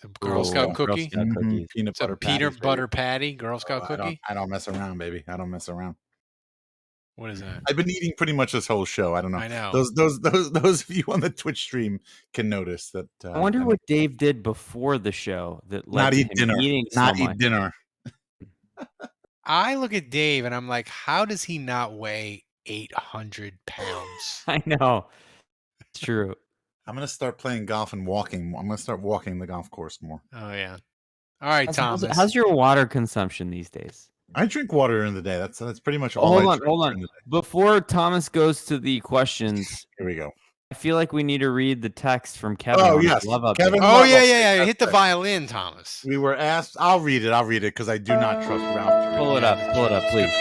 A: A Girl Scout
C: Girl
A: cookie?
C: Scout cookies.
E: Peanut
A: It's a
E: butter
A: peanut
E: patties,
A: butter
E: baby.
A: patty, Girl Scout
E: I
A: cookie?
E: don't mess around, baby. I don't mess around.
A: What is that?
E: I've been eating pretty much this whole show. I don't know.
A: I know.
E: Those of you on the Twitch stream can notice that.
C: I wonder what Dave did before the show that led
E: Not
C: to
E: eat
C: him
E: dinner.
C: eating
E: Not
C: so
E: eat
C: much.
E: dinner.
A: I look at Dave and I'm like, how does he not weigh 800 pounds?
C: I know. It's true.
E: I'm gonna start playing golf and walking. I'm gonna start walking the golf course more.
A: Oh, yeah. All right, Thomas.
C: How's your water consumption these days?
E: I drink water during the day. That's pretty much all.
C: Hold
E: I
C: on,
E: drink
C: hold
E: during
C: on.
E: the day.
C: Before Thomas goes to the questions,
E: Here we go.
C: I feel like we need to read the text from Kevin.
E: Oh,
C: on his
E: yes.
C: Love Update.
E: Kevin-
A: Oh,
E: Love
A: yeah,
E: update.
A: yeah, yeah.
E: That's
A: Hit the
E: right.
A: violin, Thomas.
E: We were asked. I'll read it because I do not trust Ralph. to read
C: Pull it up, please.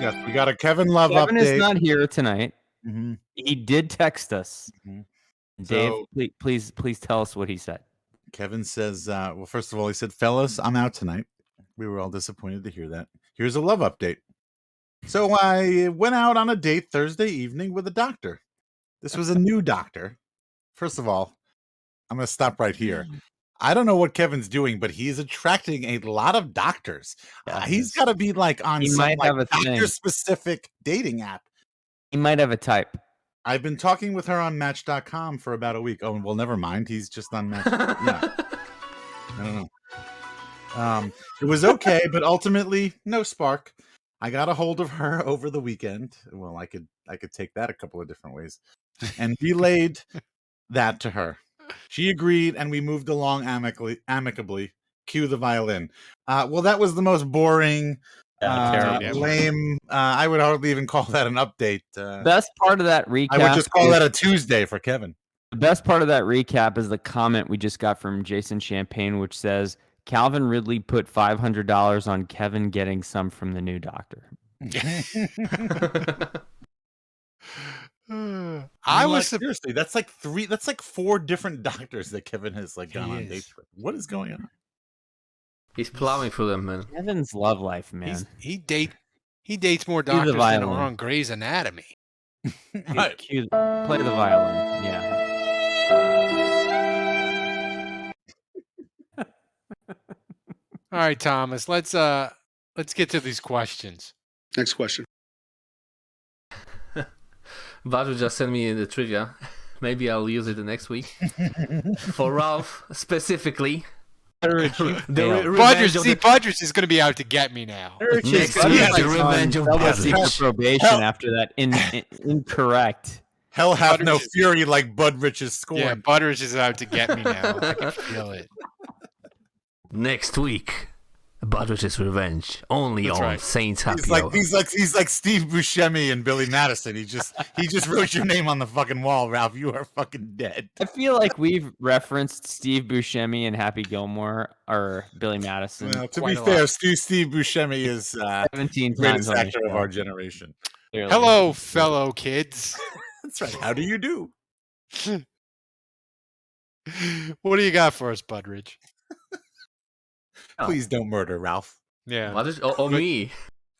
E: Yes, we got a Kevin Love
C: Kevin
E: update.
C: is not here tonight.
E: Mhm.
C: He did text us.
E: Mhm.
C: Dave,
E: So-
C: please tell us what he said.
E: Kevin says, well, first of all, he said, fellas, I'm out tonight. We were all disappointed to hear that. Here's a love update. So I went out on a date Thursday evening with a doctor. This was a new doctor. First of all, I'm going to stop right here. I don't know what Kevin's doing, but he is attracting a lot of doctors. He's got to be like on
C: He
E: some
C: might have a thing.
E: doctor-specific dating app.
C: He might have a type.
E: I've been talking with her on Match.com for about a week. Oh, well, never mind. He's just on Match. Yeah. I don't know. It was okay, but ultimately, no spark. I got a hold of her over the weekend. Well, I could take that a couple of different ways, and relayed that to her. She agreed, and we moved along amicably. Cue the violin. Well, that was the most boring,
A: terrible.
E: lame. I would hardly even call that an update.
C: Best part of that recap.
E: I would just call
C: is-
E: that a Tuesday for Kevin.
C: The best part of that recap is the comment we just got from Jason Champagne, which says Calvin Ridley put $500 on Kevin getting some from the new doctor.
A: I was
E: seriously. That's like 4 different doctors that Kevin has like gone
A: He
E: on
A: is.
E: dates with. What is going on?
D: He's plowing through them, man.
C: Kevin's love life, man.
A: he dates more
C: the
A: doctors than
C: violin.
A: are on Grey's Anatomy.
E: Right.
C: Play the violin. Yeah.
A: All right, Thomas. Let's get to these questions.
J: Next question.
D: Badu just sent me the trivia. Maybe I'll use it the next week. For Ralph, specifically.
A: Budrich is going to be out to get me now.
D: Next
C: Budrich
D: week,
C: is
D: the
C: on
D: revenge of
C: double
D: Budrich.
C: secret probation after that incorrect.
E: Hell have no
A: Budrich is-
E: fury like Budrich's scorn.
A: Yeah, Budrich is out to get me now. I can feel it.
D: Next week, Budrich's revenge. Only
A: That's
D: on
A: right.
D: Saints Happy
E: He's like
D: Hour.
E: he's like Steve Buscemi and Billy Madison. He just wrote your name on the fucking wall, Ralph. You are fucking dead.
C: I feel like we've referenced Steve Buscemi and Happy Gilmore or Billy Madison
E: Well, to
A: quite
E: be
A: a
E: fair,
A: lot.
E: Steve Buscemi is
C: 17 times
E: greatest
C: on the
E: actor of
C: show.
E: our generation.
C: Clearly.
A: Hello, fellow kids.
E: That's right. How do you do?
A: What do you got for us, Budrich?
E: Please don't murder Ralph.
A: Yeah.
D: Budrich? Oh, me.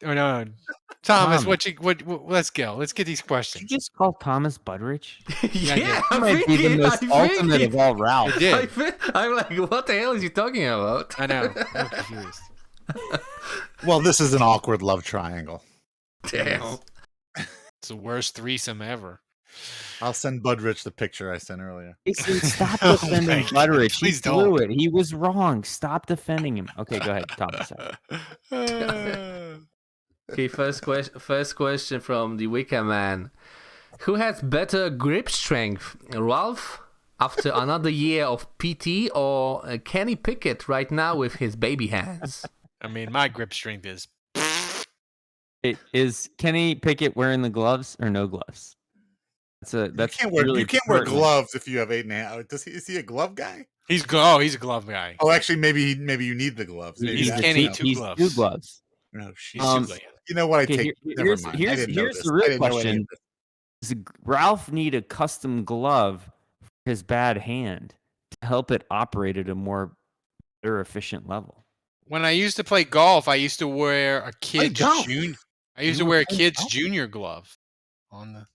A: Oh, no. Thomas,
C: Tom.
A: what let's go. Let's get these
C: Did you
A: questions.
C: just call Thomas Budrich?
D: yeah,
A: yeah.
C: He might be the most ultimate of all Ralph.
A: I did.
D: I'm like, what the hell is he talking about?
A: I know. I'm confused.
E: Well, this is an awkward love triangle.
D: Damn.
A: It's the worst threesome ever.
E: I'll send Budrich the picture I sent earlier.
C: Jason, stop
A: Oh,
C: defending
A: thank you.
C: Budrich.
A: Please
C: He blew
A: don't.
C: it. He was wrong. Stop defending him. Okay, go ahead, Thomas.
D: Okay, first question from the Wicca Man. Who has better grip strength, Ralph after another year of PT, or Kenny Pickett right now with his baby hands?
A: I mean, my grip strength is.
C: Is Kenny Pickett wearing the gloves or no gloves? That's
E: you can't wear gloves if you have 8.5. Is he a glove guy?
A: He's a glove guy.
E: Oh, actually, maybe you need the gloves. Maybe
A: He's Kenny two gloves.
C: Two gloves.
E: No, shit.
A: He's
E: You know what? Never
C: Here's
E: mind. I didn't know
C: here's
E: this.
C: the
E: I
C: real
E: didn't know any of
C: question:
E: this.
C: Does Ralph need a custom glove for his bad hand to help it operate at a more better efficient level?
A: When I used to play golf, I used to wear a kid's junior. I used to wear a kid's junior glove on the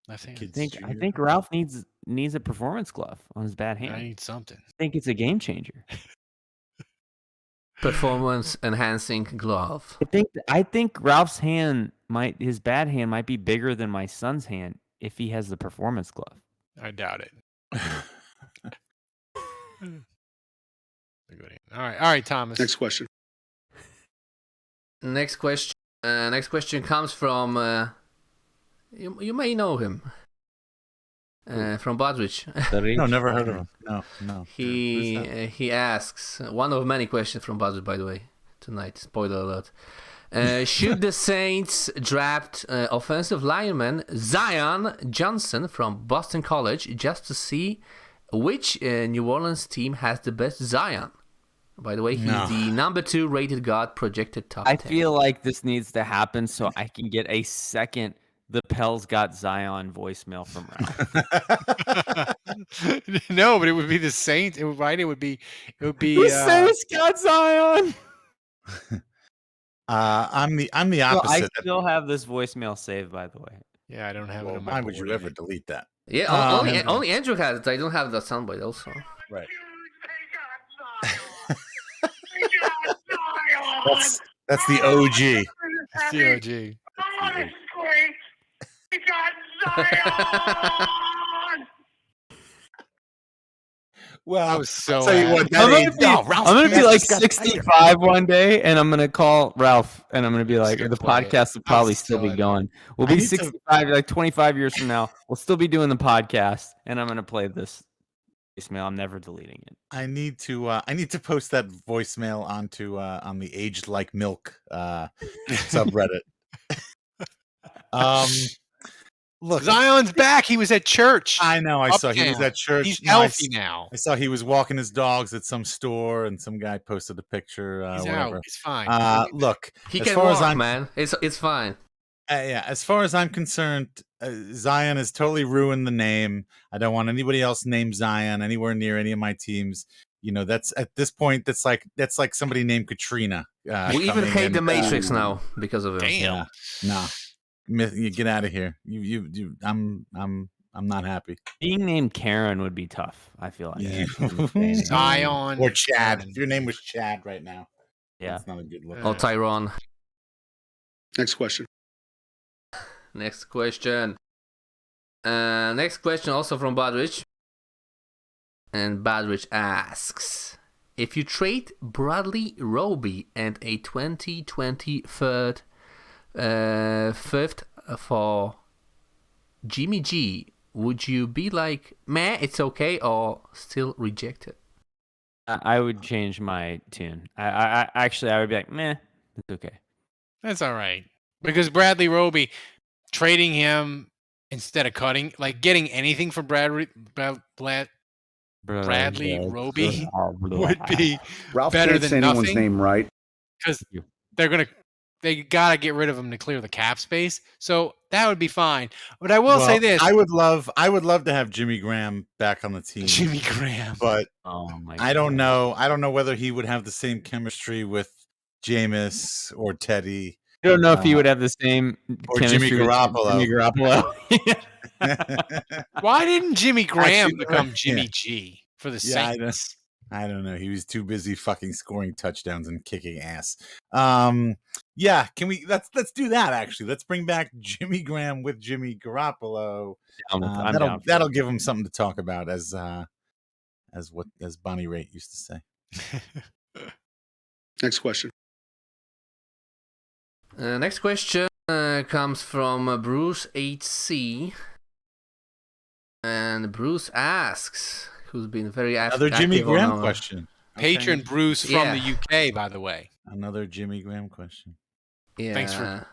A: left hand.
C: I think Ralph needs a performance glove on his bad hand.
A: I need something.
C: I think it's a game changer.
D: Performance enhancing glove.
C: I think Ralph's his bad hand might be bigger than my son's hand if he has the performance glove.
A: I doubt it. All right, Thomas.
B: Next question.
D: Next question comes from you may know him. From Badrich.
E: No, never heard of him. No.
D: He asks one of many questions from Badrich, by the way, tonight. Spoiler alert. Should the Saints draft offensive lineman Zion Johnson from Boston College just to see which New Orleans team has the best Zion? By the way, he's the number 2 rated guard, projected top 10.
C: I feel like this needs to happen so I can get a second "The Pels Got Zion" voicemail from Ralph.
A: No, but it would be the Saints. It would be.
C: The Saints got Zion.
E: I'm the
C: Well,
E: opposite.
C: I still have this voicemail saved, by the way.
A: Yeah, I don't have it on my
E: Why
A: board.
E: would you ever delete that?
D: Yeah, only Andrew has it. I don't have the soundbite also.
E: Right. That's the OG.
A: That's the OG.
I: We got Zion!
E: Well,
A: I was so.
E: tell you what,
C: I'm gonna be like 65 one day, and I'm gonna call Ralph, and I'm gonna be like, the podcast will probably still be going. We'll be 65, like 25 years from now. We'll still be doing the podcast, and I'm gonna play this voicemail. I'm never deleting it.
E: I need to post that voicemail onto on the Aged Like Milk subreddit. Look,
A: Zion's back. He was at church.
E: I know. I saw he was at church.
A: He's healthy now.
E: I saw he was walking his dogs at some store, and some guy posted a picture.
A: He's
E: whatever.
A: out. He's fine.
E: Look,
D: he
E: as
D: can
E: far
D: walk,
E: as I'm,
D: man. It's fine.
E: Yeah, as far as I'm concerned, Zion has totally ruined the name. I don't want anybody else named Zion anywhere near any of my teams. You know, that's at this point, that's like somebody named Katrina.
D: We even hate the Matrix now because of him.
A: Damn.
E: Nah, you get out of here. I'm not happy.
C: Being named Karen would be tough. I feel like
A: Zion
E: or Chad. If your name was Chad right now, that's not a good look.
D: Or Tyrone.
B: Next question.
D: Next question also from Badrich. And Badrich asks, if you trade Bradley Roby and a 2020 fifth for Jimmy G, would you be like, meh, it's okay, or still reject it?
C: I would change my tune. I would be like, meh, it's okay.
A: That's all right. Because Bradley Roby, trading him instead of cutting, like getting anything for Bradley Roby would be
J: Ralph
A: better
J: can't
A: than
J: say
A: nothing.
J: anyone's name right.
A: Because they gotta get rid of him to clear the cap space. So that would be fine. But I will say this:
E: I would love to have Jimmy Graham back on the team.
A: Jimmy Graham,
E: but
C: I
E: don't know. I don't know whether he would have the same chemistry with Jameis or Teddy.
C: I don't know if he would have the same
E: or Jimmy Garoppolo.
C: Jimmy Garoppolo.
A: Why didn't Jimmy Graham become Jimmy G for the Saints?
E: I don't know. He was too busy fucking scoring touchdowns and kicking ass. Yeah, can we? Let's do that. Actually, let's bring back Jimmy Graham with Jimmy Garoppolo. That'll give him something to talk about, as Bonnie Raitt used to say.
B: Next question.
D: Next question comes from Bruce HC. And Bruce asks, who's been very
E: Another
D: active
E: Jimmy
D: on
E: Graham
D: our-
E: question.
A: Patron Bruce from
D: Yeah.
A: the UK, by the way.
E: Another Jimmy Graham question.
D: Yeah.
A: Thanks for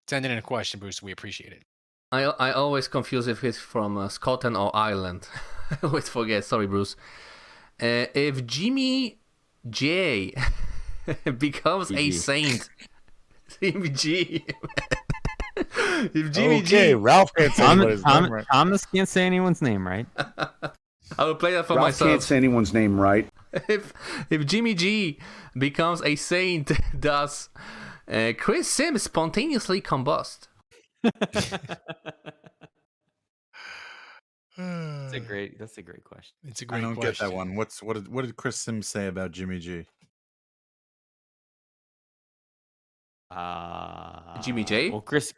A: sending in a question, Bruce. We appreciate it.
D: I always confuse if he's from Scotland or Ireland. I always forget. Sorry, Bruce. If Jimmy J becomes a
C: GG.
D: saint, Jimmy G. If Jimmy
E: Okay,
D: G,
E: Ralph can't say what his name right.
C: Thomas can't say anyone's name, right?
D: I will play that for
B: Ralph
D: myself.
B: can't say anyone's name right.
D: If Jimmy G becomes a saint, does Chris Sims spontaneously combust?
C: That's a great question.
A: It's a
E: I
A: great
E: don't
A: question.
E: get that one. What did Chris Sims say about Jimmy G?
D: Jimmy J?
C: Well, Chris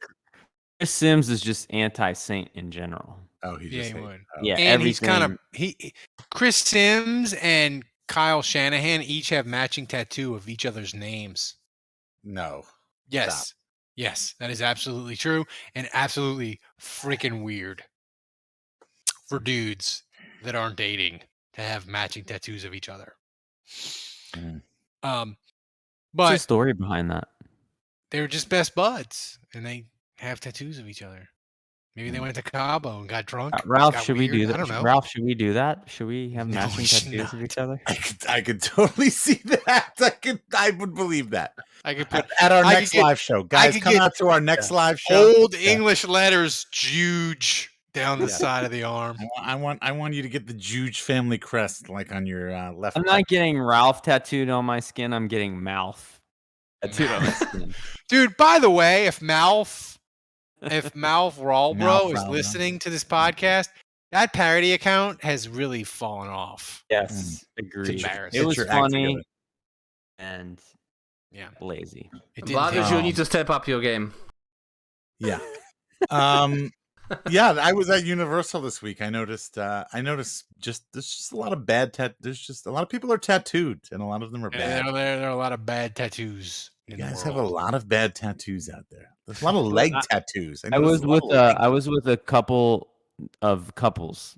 C: Sims is just anti-saint in general.
E: Oh, he
A: Yeah,
E: just
A: he
E: hates-
A: would.
E: oh.
C: Yeah,
A: And he's kind of
C: everything-
A: Chris Sims and Kyle Shanahan each have matching tattoo of each other's names.
E: No.
A: Yes. Yes, that is absolutely true and absolutely freaking weird for dudes that aren't dating to have matching tattoos of each other.
E: Mm.
C: What's the
A: But
C: story behind that?
A: they're just best buds and they have tattoos of each other. Maybe they went to Cabo and got drunk.
C: Ralph,
A: got
C: should we
A: weird.
C: do that?
A: I don't know.
C: Ralph, should we do that? Should we have
A: No,
C: matching
A: we should
C: tattoos of each other?
E: I could totally see that. I would believe that.
A: I could put
E: At our
A: I
E: next
A: could get-
E: live show. Guys,
A: could
E: come
A: get
E: out to our next live show.
A: old English letters, Juge, down the side of the arm.
E: I want you to get the Juge family crest like on your left.
C: I'm not getting Ralph tattooed on my skin. I'm getting mouth tattooed on my skin.
A: Dude, by the way, if Malf Rawlbro
E: Malf
A: is
E: Rawlbro.
A: listening to this podcast, that parody account has really fallen off.
C: Yes, agreed.
A: embarrassing.
C: It was
E: Get your act
C: funny
E: together.
C: and
A: Yeah.
C: lazy.
A: It didn't
D: Vlad,
A: take
D: you
A: off.
D: need to step up your game.
E: Yeah. Yeah, I was at Universal this week. I noticed just there's just a lot of there's just a lot of people are tattooed and a lot of them are bad.
A: There are a lot of bad tattoos.
E: You
A: In the
E: guys have a
A: world.
E: lot of bad tattoos out there. There's a lot of leg tattoos.
C: I was
E: noticed a lot
C: with
E: of leg-
C: I was with a couple of couples,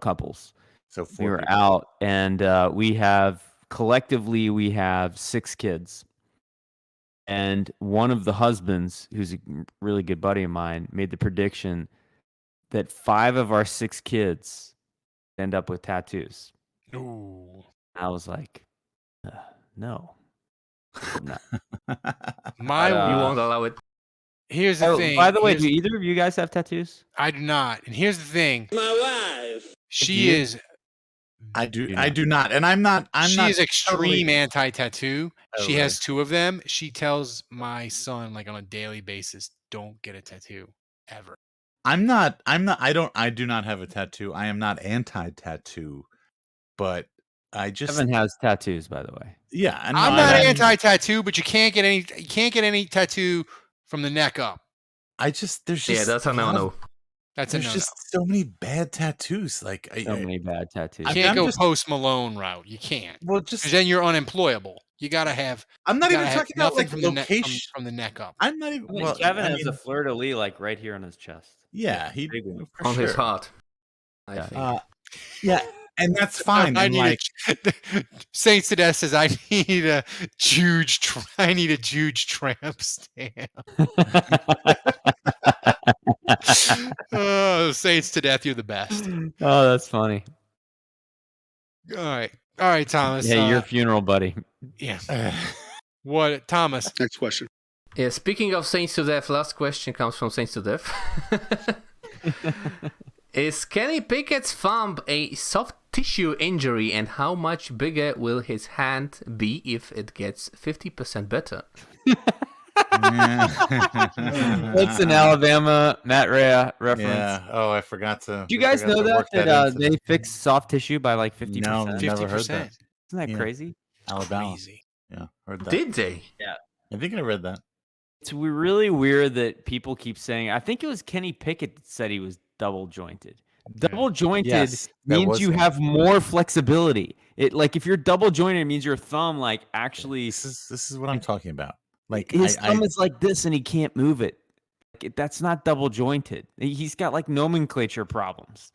C: couples.
E: so
C: We
E: four
C: were
E: people.
C: out, and we have 6 kids. And one of the husbands, who's a really good buddy of mine, made the prediction that 5 of our 6 kids end up with tattoos.
A: Ooh.
C: I was like, no. No.
A: My
C: But,
D: You won't allow it.
A: here's the
C: Oh,
A: thing.
C: by the way,
A: here's-
C: do either of you guys have tattoos?
A: I do not. And here's the thing.
I: My wife.
A: She is
E: I do not. And I'm not
A: she
E: not
A: is extreme
E: totally-
A: anti-tattoo.
E: Oh,
A: She
E: really?
A: has 2 of them. She tells my son like on a daily basis, "Don't get a tattoo ever."
E: I do not have a tattoo. I am not anti-tattoo, but I just
C: Evan has tattoos, by the way.
E: yeah. And
A: I'm
E: no,
A: not
E: I-
A: anti-tattoo, but you can't get any tattoo from the neck up.
E: I just there's just
D: Yeah, that's a no-no.
A: That's a
E: There's
A: no.
E: just so many bad tattoos. Like
C: So many bad tattoos.
A: You
E: I'm
A: can't go
E: just-
A: Post Malone route. You can't.
E: well,
A: Because
E: just
A: then you're unemployable. You gotta have.
E: I'm not
A: you
E: even
A: gotta have
E: talking about
A: nothing
E: like
A: from the neck
E: location.
A: from the neck up.
E: I'm not even. Well,
C: Kevin
E: I
C: has
E: mean,
C: a fleur de lis like right here on his chest.
E: yeah, he
C: big one.
E: for
D: On
E: sure.
D: his heart. I
C: Yeah.
D: think.
E: Yeah, and that's fine.
A: I
E: And
A: need
E: like,
A: Saints to Death says I need a Juge tramp stamp. Oh, Saints to Death, you're the best.
C: Oh, that's funny.
A: All right, Thomas.
C: Yeah, your funeral buddy.
A: yeah. What, Thomas?
I: Next question.
D: Yeah, speaking of Saints to Death, last question comes from Saints to Death. Is Kenny Pickett's thumb a soft tissue injury, and how much bigger will his hand be if it gets 50% better?
C: That's an Alabama Matt Rea reference.
E: yeah. Oh, I forgot to.
C: Do you guys know that
E: into
C: they fix soft tissue by like 50%?
E: No, never heard
A: 50%.
E: that.
C: Isn't that
E: Yeah.
C: crazy?
E: Alabama.
A: Crazy.
E: Yeah, heard that.
D: Did they?
E: I think I read that.
C: It's really weird that people keep saying. I think it was Kenny Pickett that said he was double jointed. Double jointed
E: Yes, that
C: means
E: was
C: you
E: him.
C: have more flexibility. It like if you're double jointed, it means your thumb like actually
E: This is what I'm talking about. Like
C: his
E: I
C: thumb is like this and he can't move it. Like, that's not double jointed. He's got like nomenclature problems.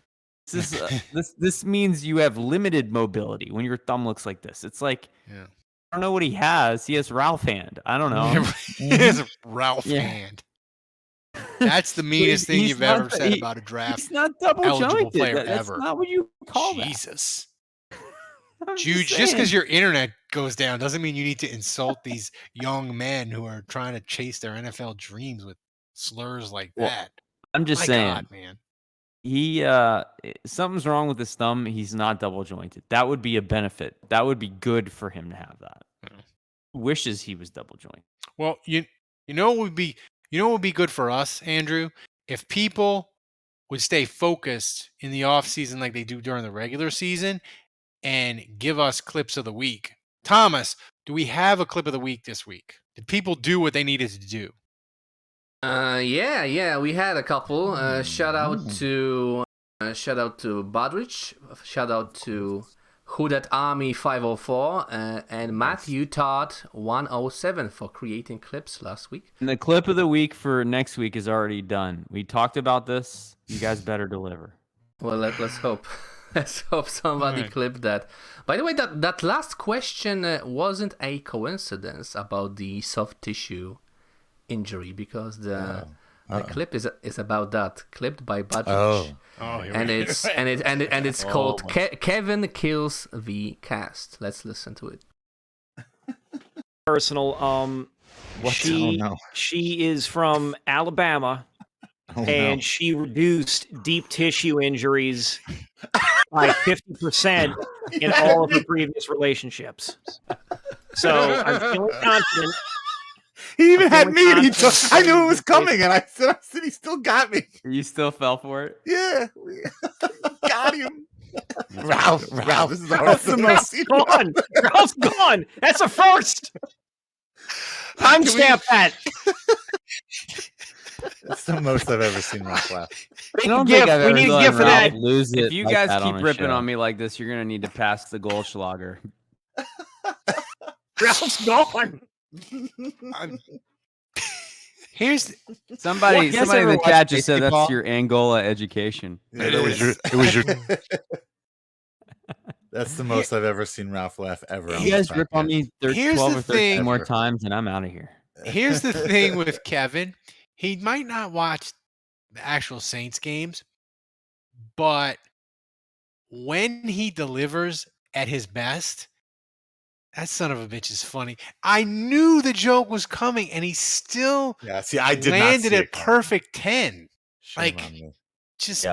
C: This means you have limited mobility when your thumb looks like this. It's like
A: Yeah.
C: I don't know what he has. He has Ralph hand. I don't know.
A: He has a Ralph
C: Yeah.
A: hand. That's the meanest thing you've ever said about a draft.
C: He's not double
A: eligible
C: jointed.
A: player
C: That's
A: ever.
C: not what you call
A: Jesus.
C: that.
A: Jude, just because your internet goes down doesn't mean you need to insult these young men who are trying to chase their NFL dreams with slurs like
C: Well,
A: that.
C: I'm just
A: My
C: saying.
A: God, man.
C: He something's wrong with his thumb. He's not double jointed. That would be a benefit. That would be good for him to have that. Wishes he was double jointed.
A: Well, you know what would be good for us, Andrew, if people would stay focused in the off season like they do during the regular season and give us clips of the week. Thomas, do we have a clip of the week this week? Did people do what they needed to do?
D: Yeah, we had a couple. Shout out to Bodrich. Shout out to Who That Army 504 and Matthew Todd 107 for creating clips last week.
C: And the clip of the week for next week is already done. We talked about this. You guys better deliver.
D: Well, let's hope. Let's hope somebody clipped that. By the way, that last question wasn't a coincidence about the soft tissue injury, because the clip is about that, clipped by Budrich. And it's called Kevin Kills the Cast. Let's listen to it.
J: Personal. She is from Alabama, and she reduced deep tissue injuries by 50% in all of her previous relationships. So I'm feeling confident.
E: He even had me. And I knew it was coming, and I said, he still got me.
C: You still fell for it?
E: Yeah, got him. Ralph, this is
J: Ralph's gone. Ralph's gone. That's a first. Timestamp that.
E: That's the most I've ever seen Ralph laugh.
C: I don't think I've ever
J: need a
C: seen
J: gift for
C: Ralph
J: that.
C: lose it. If you
J: like
C: guys
J: that
C: keep
J: on a
C: ripping
J: show.
C: on me like this, you're gonna need to pass the Goldschlager.
J: Ralph's gone.
A: Here's
C: somebody in the chat just said
E: baseball?
C: that's your Angola education.
E: Yeah, it was your. That's the most I've ever seen Ralph laugh ever.
C: You guys rip on me
A: Here's
C: 12
A: the
C: or 13
A: thing.
C: more times, and I'm out of here.
A: Here's the thing with Kevin. He might not watch the actual Saints games, but when he delivers at his best, that son of a bitch is funny. I knew the joke was coming, and he still
E: I did
A: landed
E: not see
A: at
E: it coming.
A: perfect 10.
E: Shame
A: Like,
E: on me.
A: just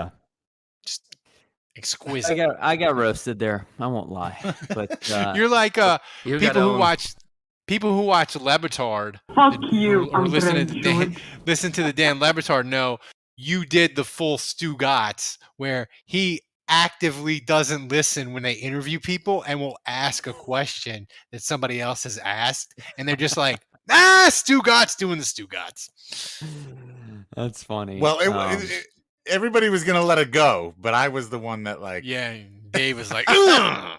A: exquisite.
C: I got roasted there. I won't lie. But
A: You're like
D: You
A: people
D: got
A: who
D: owned.
A: watch Lebitard
G: Fuck you,
A: or listen to the Dan
G: Andrej.
A: Lebitard. No, you did the full Stu Gatz, where he actively doesn't listen when they interview people and will ask a question that somebody else has asked, and they're just like, Stu Gatz doing the Stu Gatz.
C: that's funny.
E: Well, everybody was gonna let it go, but I was the one that
A: Dave was like, ugh.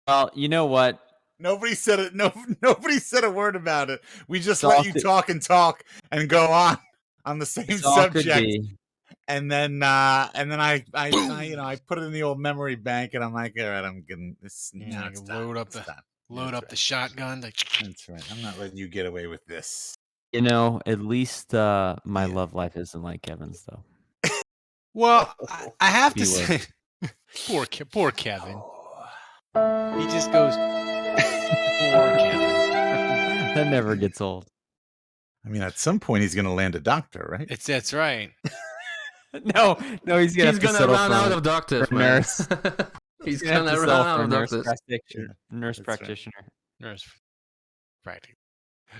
C: Well, you know what?
E: Nobody said it. Nobody said a word about it. We just let you talk and go on the same subject. And then I put it in the old memory bank, and I'm like, all right, I'm getting this. Now it's
A: load up the shotgun.
E: That's right. I'm not letting you get away with this.
C: You know, at least my love life isn't like Kevin's, though.
A: Well, I have to say, poor Kevin. He just goes, poor Kevin.
C: That never gets old.
E: I mean, at some point, he's going to land a doctor, right?
A: That's right.
C: No, he's gonna
D: run out of doctors, man.
C: nurse.
D: He's gonna run out of doctors.
C: Nurse practitioner.
A: Nurse practitioner.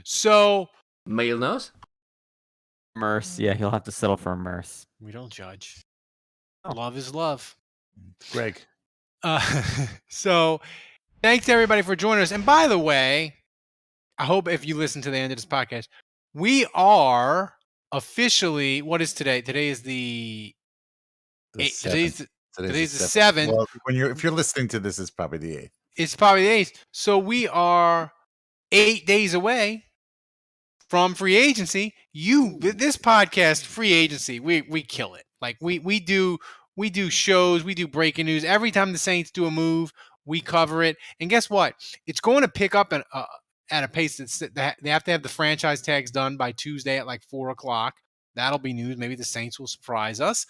A: So
D: male nurse.
C: Merce, yeah, he'll have to settle for a Merce.
A: We don't judge. Love is love.
E: Greg.
A: So thanks everybody for joining us. And by the way, I hope if you listen to the end of this podcast, we are officially, what is today? Today is today's the 7th.
E: Well, if you're listening to this, it's probably the 8th.
A: It's probably the 8th. So we are 8 days away from free agency. This podcast, free agency, we kill it. Like we do We do shows. We do breaking news. Every time the Saints do a move, we cover it. And guess what? It's going to pick up at a pace that they have to have the franchise tags done by Tuesday at like 4 o'clock. That'll be news. Maybe the Saints will surprise us.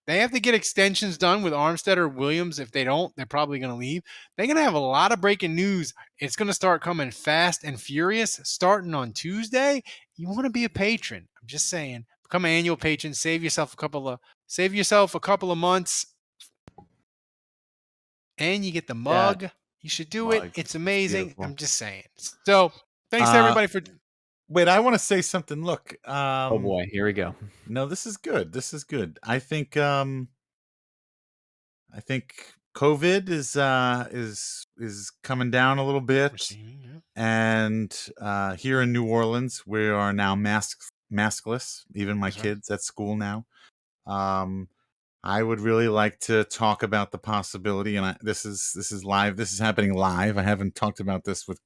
A: They have to get extensions done with Armstead or Williams. If they don't, they're probably going to leave. They're going to have a lot of breaking news. It's going to start coming fast and furious starting on Tuesday. You want to be a patron. I'm just saying. Become an annual patron. Save yourself a couple of months. And you get the mug. Yeah. You should do it. It's amazing. Beautiful. I'm just saying. So thanks to everybody for...
E: Wait, I want to say something. Look.
C: Oh boy, here we go.
E: No, this is good. I think COVID is coming down a little bit. And here in New Orleans, we are now maskless. Even my kids at school now. I would really like to talk about the possibility, and this is live. This is happening live. I haven't talked about this with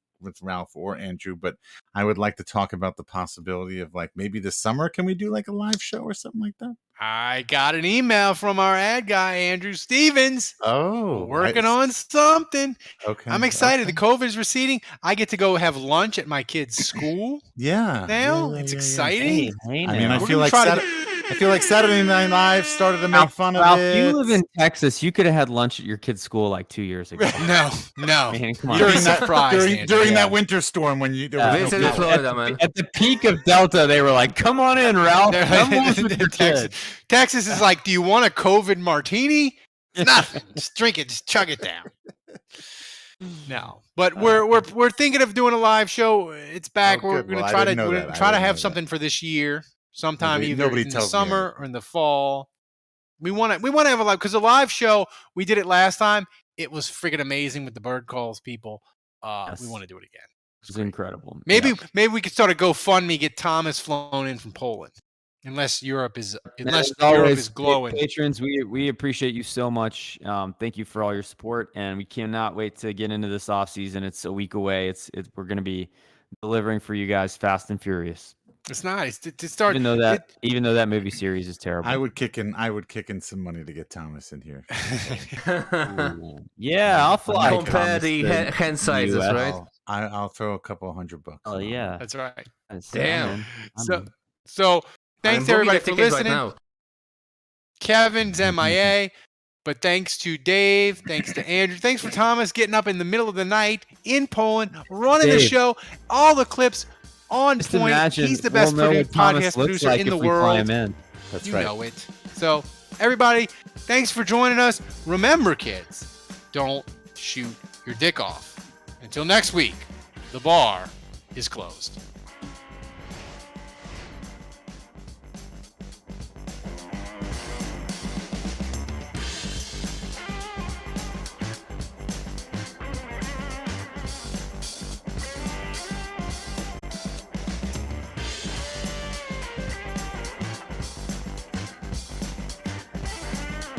E: Ralph or Andrew, but I would like to talk about the possibility of like maybe this summer, can we do like a live show or something like that?
A: I got an email from our ad guy, Andrew Stevens.
E: Oh,
A: working on something.
E: Okay.
A: I'm excited. Okay. The COVID is receding. I get to go have lunch at my kid's school.
E: Yeah.
A: Now it's exciting.
E: Hey, I mean, I feel like Saturday Night Live started to make fun of
C: Ralph,
E: it.
C: You live in Texas. You could have had lunch at your kid's school like 2 years ago.
A: No.
C: Man, come on.
E: During that winter storm when you
D: visited Florida, man.
C: At the peak of Delta, they were like, "Come on in, Ralph. Come on with your kid."
A: Texas is like, "Do you want a COVID martini?" It's nothing. Just drink it. Just chug it down. No, but we're thinking of doing a live show. It's back. We're going to try to have something for this year. Sometime either in the summer or in the fall. We want to have a live, because the live show, we did it last time. It was freaking amazing with the bird calls people.
C: Yes.
A: We want to do it again.
C: It was incredible.
A: Maybe we could start a GoFundMe, get Thomas flown in from Poland. Unless Europe is glowing.
C: Patrons, we appreciate you so much. Thank you for all your support, and we cannot wait to get into this off season. It's a week away. We're going to be delivering for you guys fast and furious.
A: It's nice to start.
C: Even though that movie series is terrible,
E: I would kick in some money to get Thomas in here.
C: Yeah, I'll fly.
D: Compare the hand sizes, right?
E: I'll throw a couple $100.
C: Oh yeah,
A: that's right.
D: Damn.
A: So thanks to everybody for listening. Right, Kevin's MIA. But thanks to Dave, thanks to Andrew, thanks for Thomas getting up in the middle of the night in Poland, running the show, all the clips on
C: Just
A: point.
C: Imagine,
A: he's the best podcast producer in the world.
E: That's
A: you
E: right.
A: know it. So, everybody, thanks for joining us. Remember, kids, don't shoot your dick off. Until next week, the bar is closed.